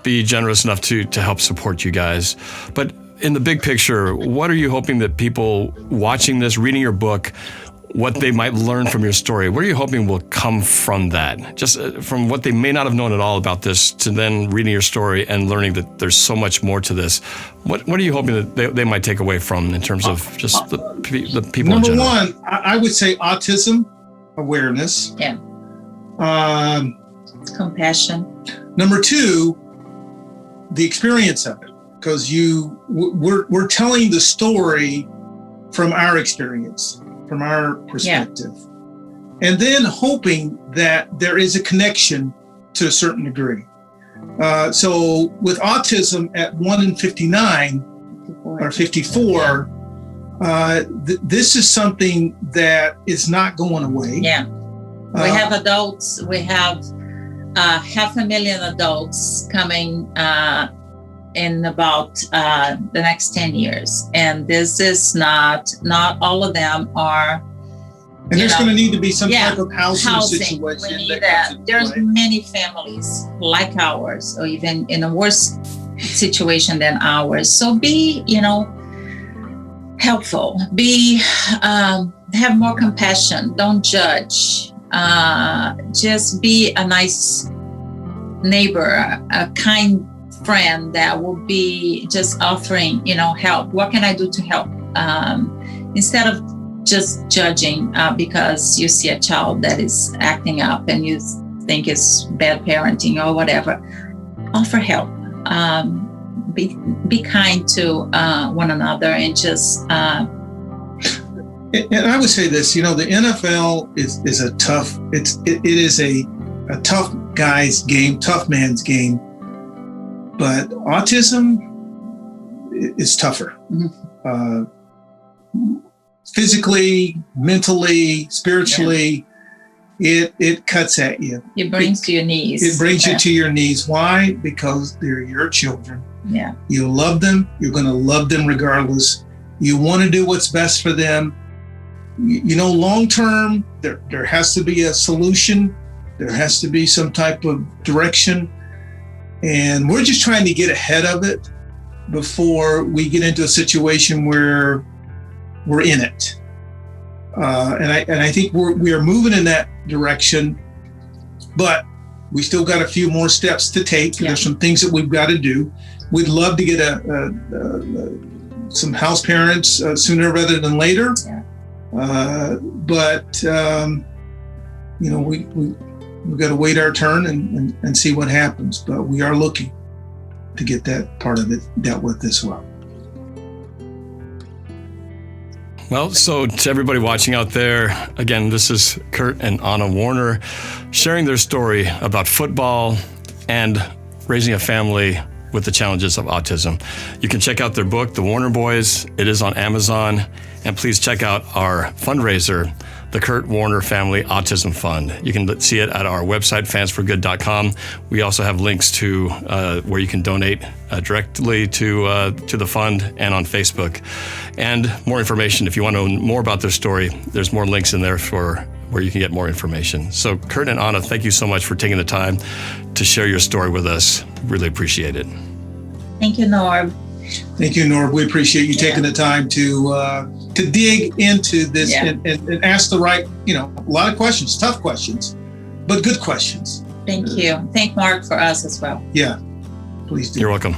be generous enough to help support you guys. But in the big picture, what are you hoping that people watching this, reading your book, what they might learn from your story? What are you hoping will come from that? Just from what they may not have known at all about this to then reading your story and learning that there's so much more to this. What are you hoping that they might take away from in terms of just the people in general? Number one, I would say autism awareness. Yeah. Compassion. Number two, the experience of it, because we're telling the story from our experience, from our perspective, and then hoping that there is a connection to a certain degree. So with autism at 1 in 59 or 54, this is something that is not going away. Yeah. We have adults, we have 500,000 adults coming in about the next 10 years. And this is not all of them are. And there's going to need to be some type of housing situation. We need that. There's many families like ours, or even in a worse situation than ours. So be, helpful. Have more compassion. Don't judge. Just be a nice neighbor, a kind friend that will be just offering, help. What can I do to help? Instead of just judging because you see a child that is acting up and you think it's bad parenting or whatever, offer help. Be kind to one another and just. And I would say this, the NFL is a tough. It is a tough guy's game, tough man's game. But autism is tougher. Mm-hmm. Physically, mentally, spiritually, it cuts at you. It brings to your knees. It brings you to your knees. Why? Because they're your children. Yeah. You love them. You're going to love them regardless. You want to do what's best for them. Long term, there has to be a solution. There has to be some type of direction. And we're just trying to get ahead of it before we get into a situation where we're in it. And I think we are moving in that direction, but we still got a few more steps to take. Yeah. There's some things that we've got to do. We'd love to get some house parents sooner rather than later. Yeah. But we've got to wait our turn and see what happens. But we are looking to get that part of it dealt with as well. Well, so to everybody watching out there, again, this is Curt and Anna Warner sharing their story about football and raising a family with the challenges of autism. You can check out their book, The Warner Boys. It is on Amazon. And please check out our fundraiser, the Curt Warner Family Autism Fund. You can see it at our website, fansforgood.com. We also have links to where you can donate directly to the fund and on Facebook. And more information, if you want to know more about their story, there's more links in there for where you can get more information. So Curt and Anna, thank you so much for taking the time to share your story with us. Really appreciate it. Thank you, Norb. Thank you, Norb. We appreciate you taking the time to dig into this and ask the right, a lot of questions, tough questions, but good questions. Thank you. Thank Mark for us as well. Yeah, please do. You're welcome.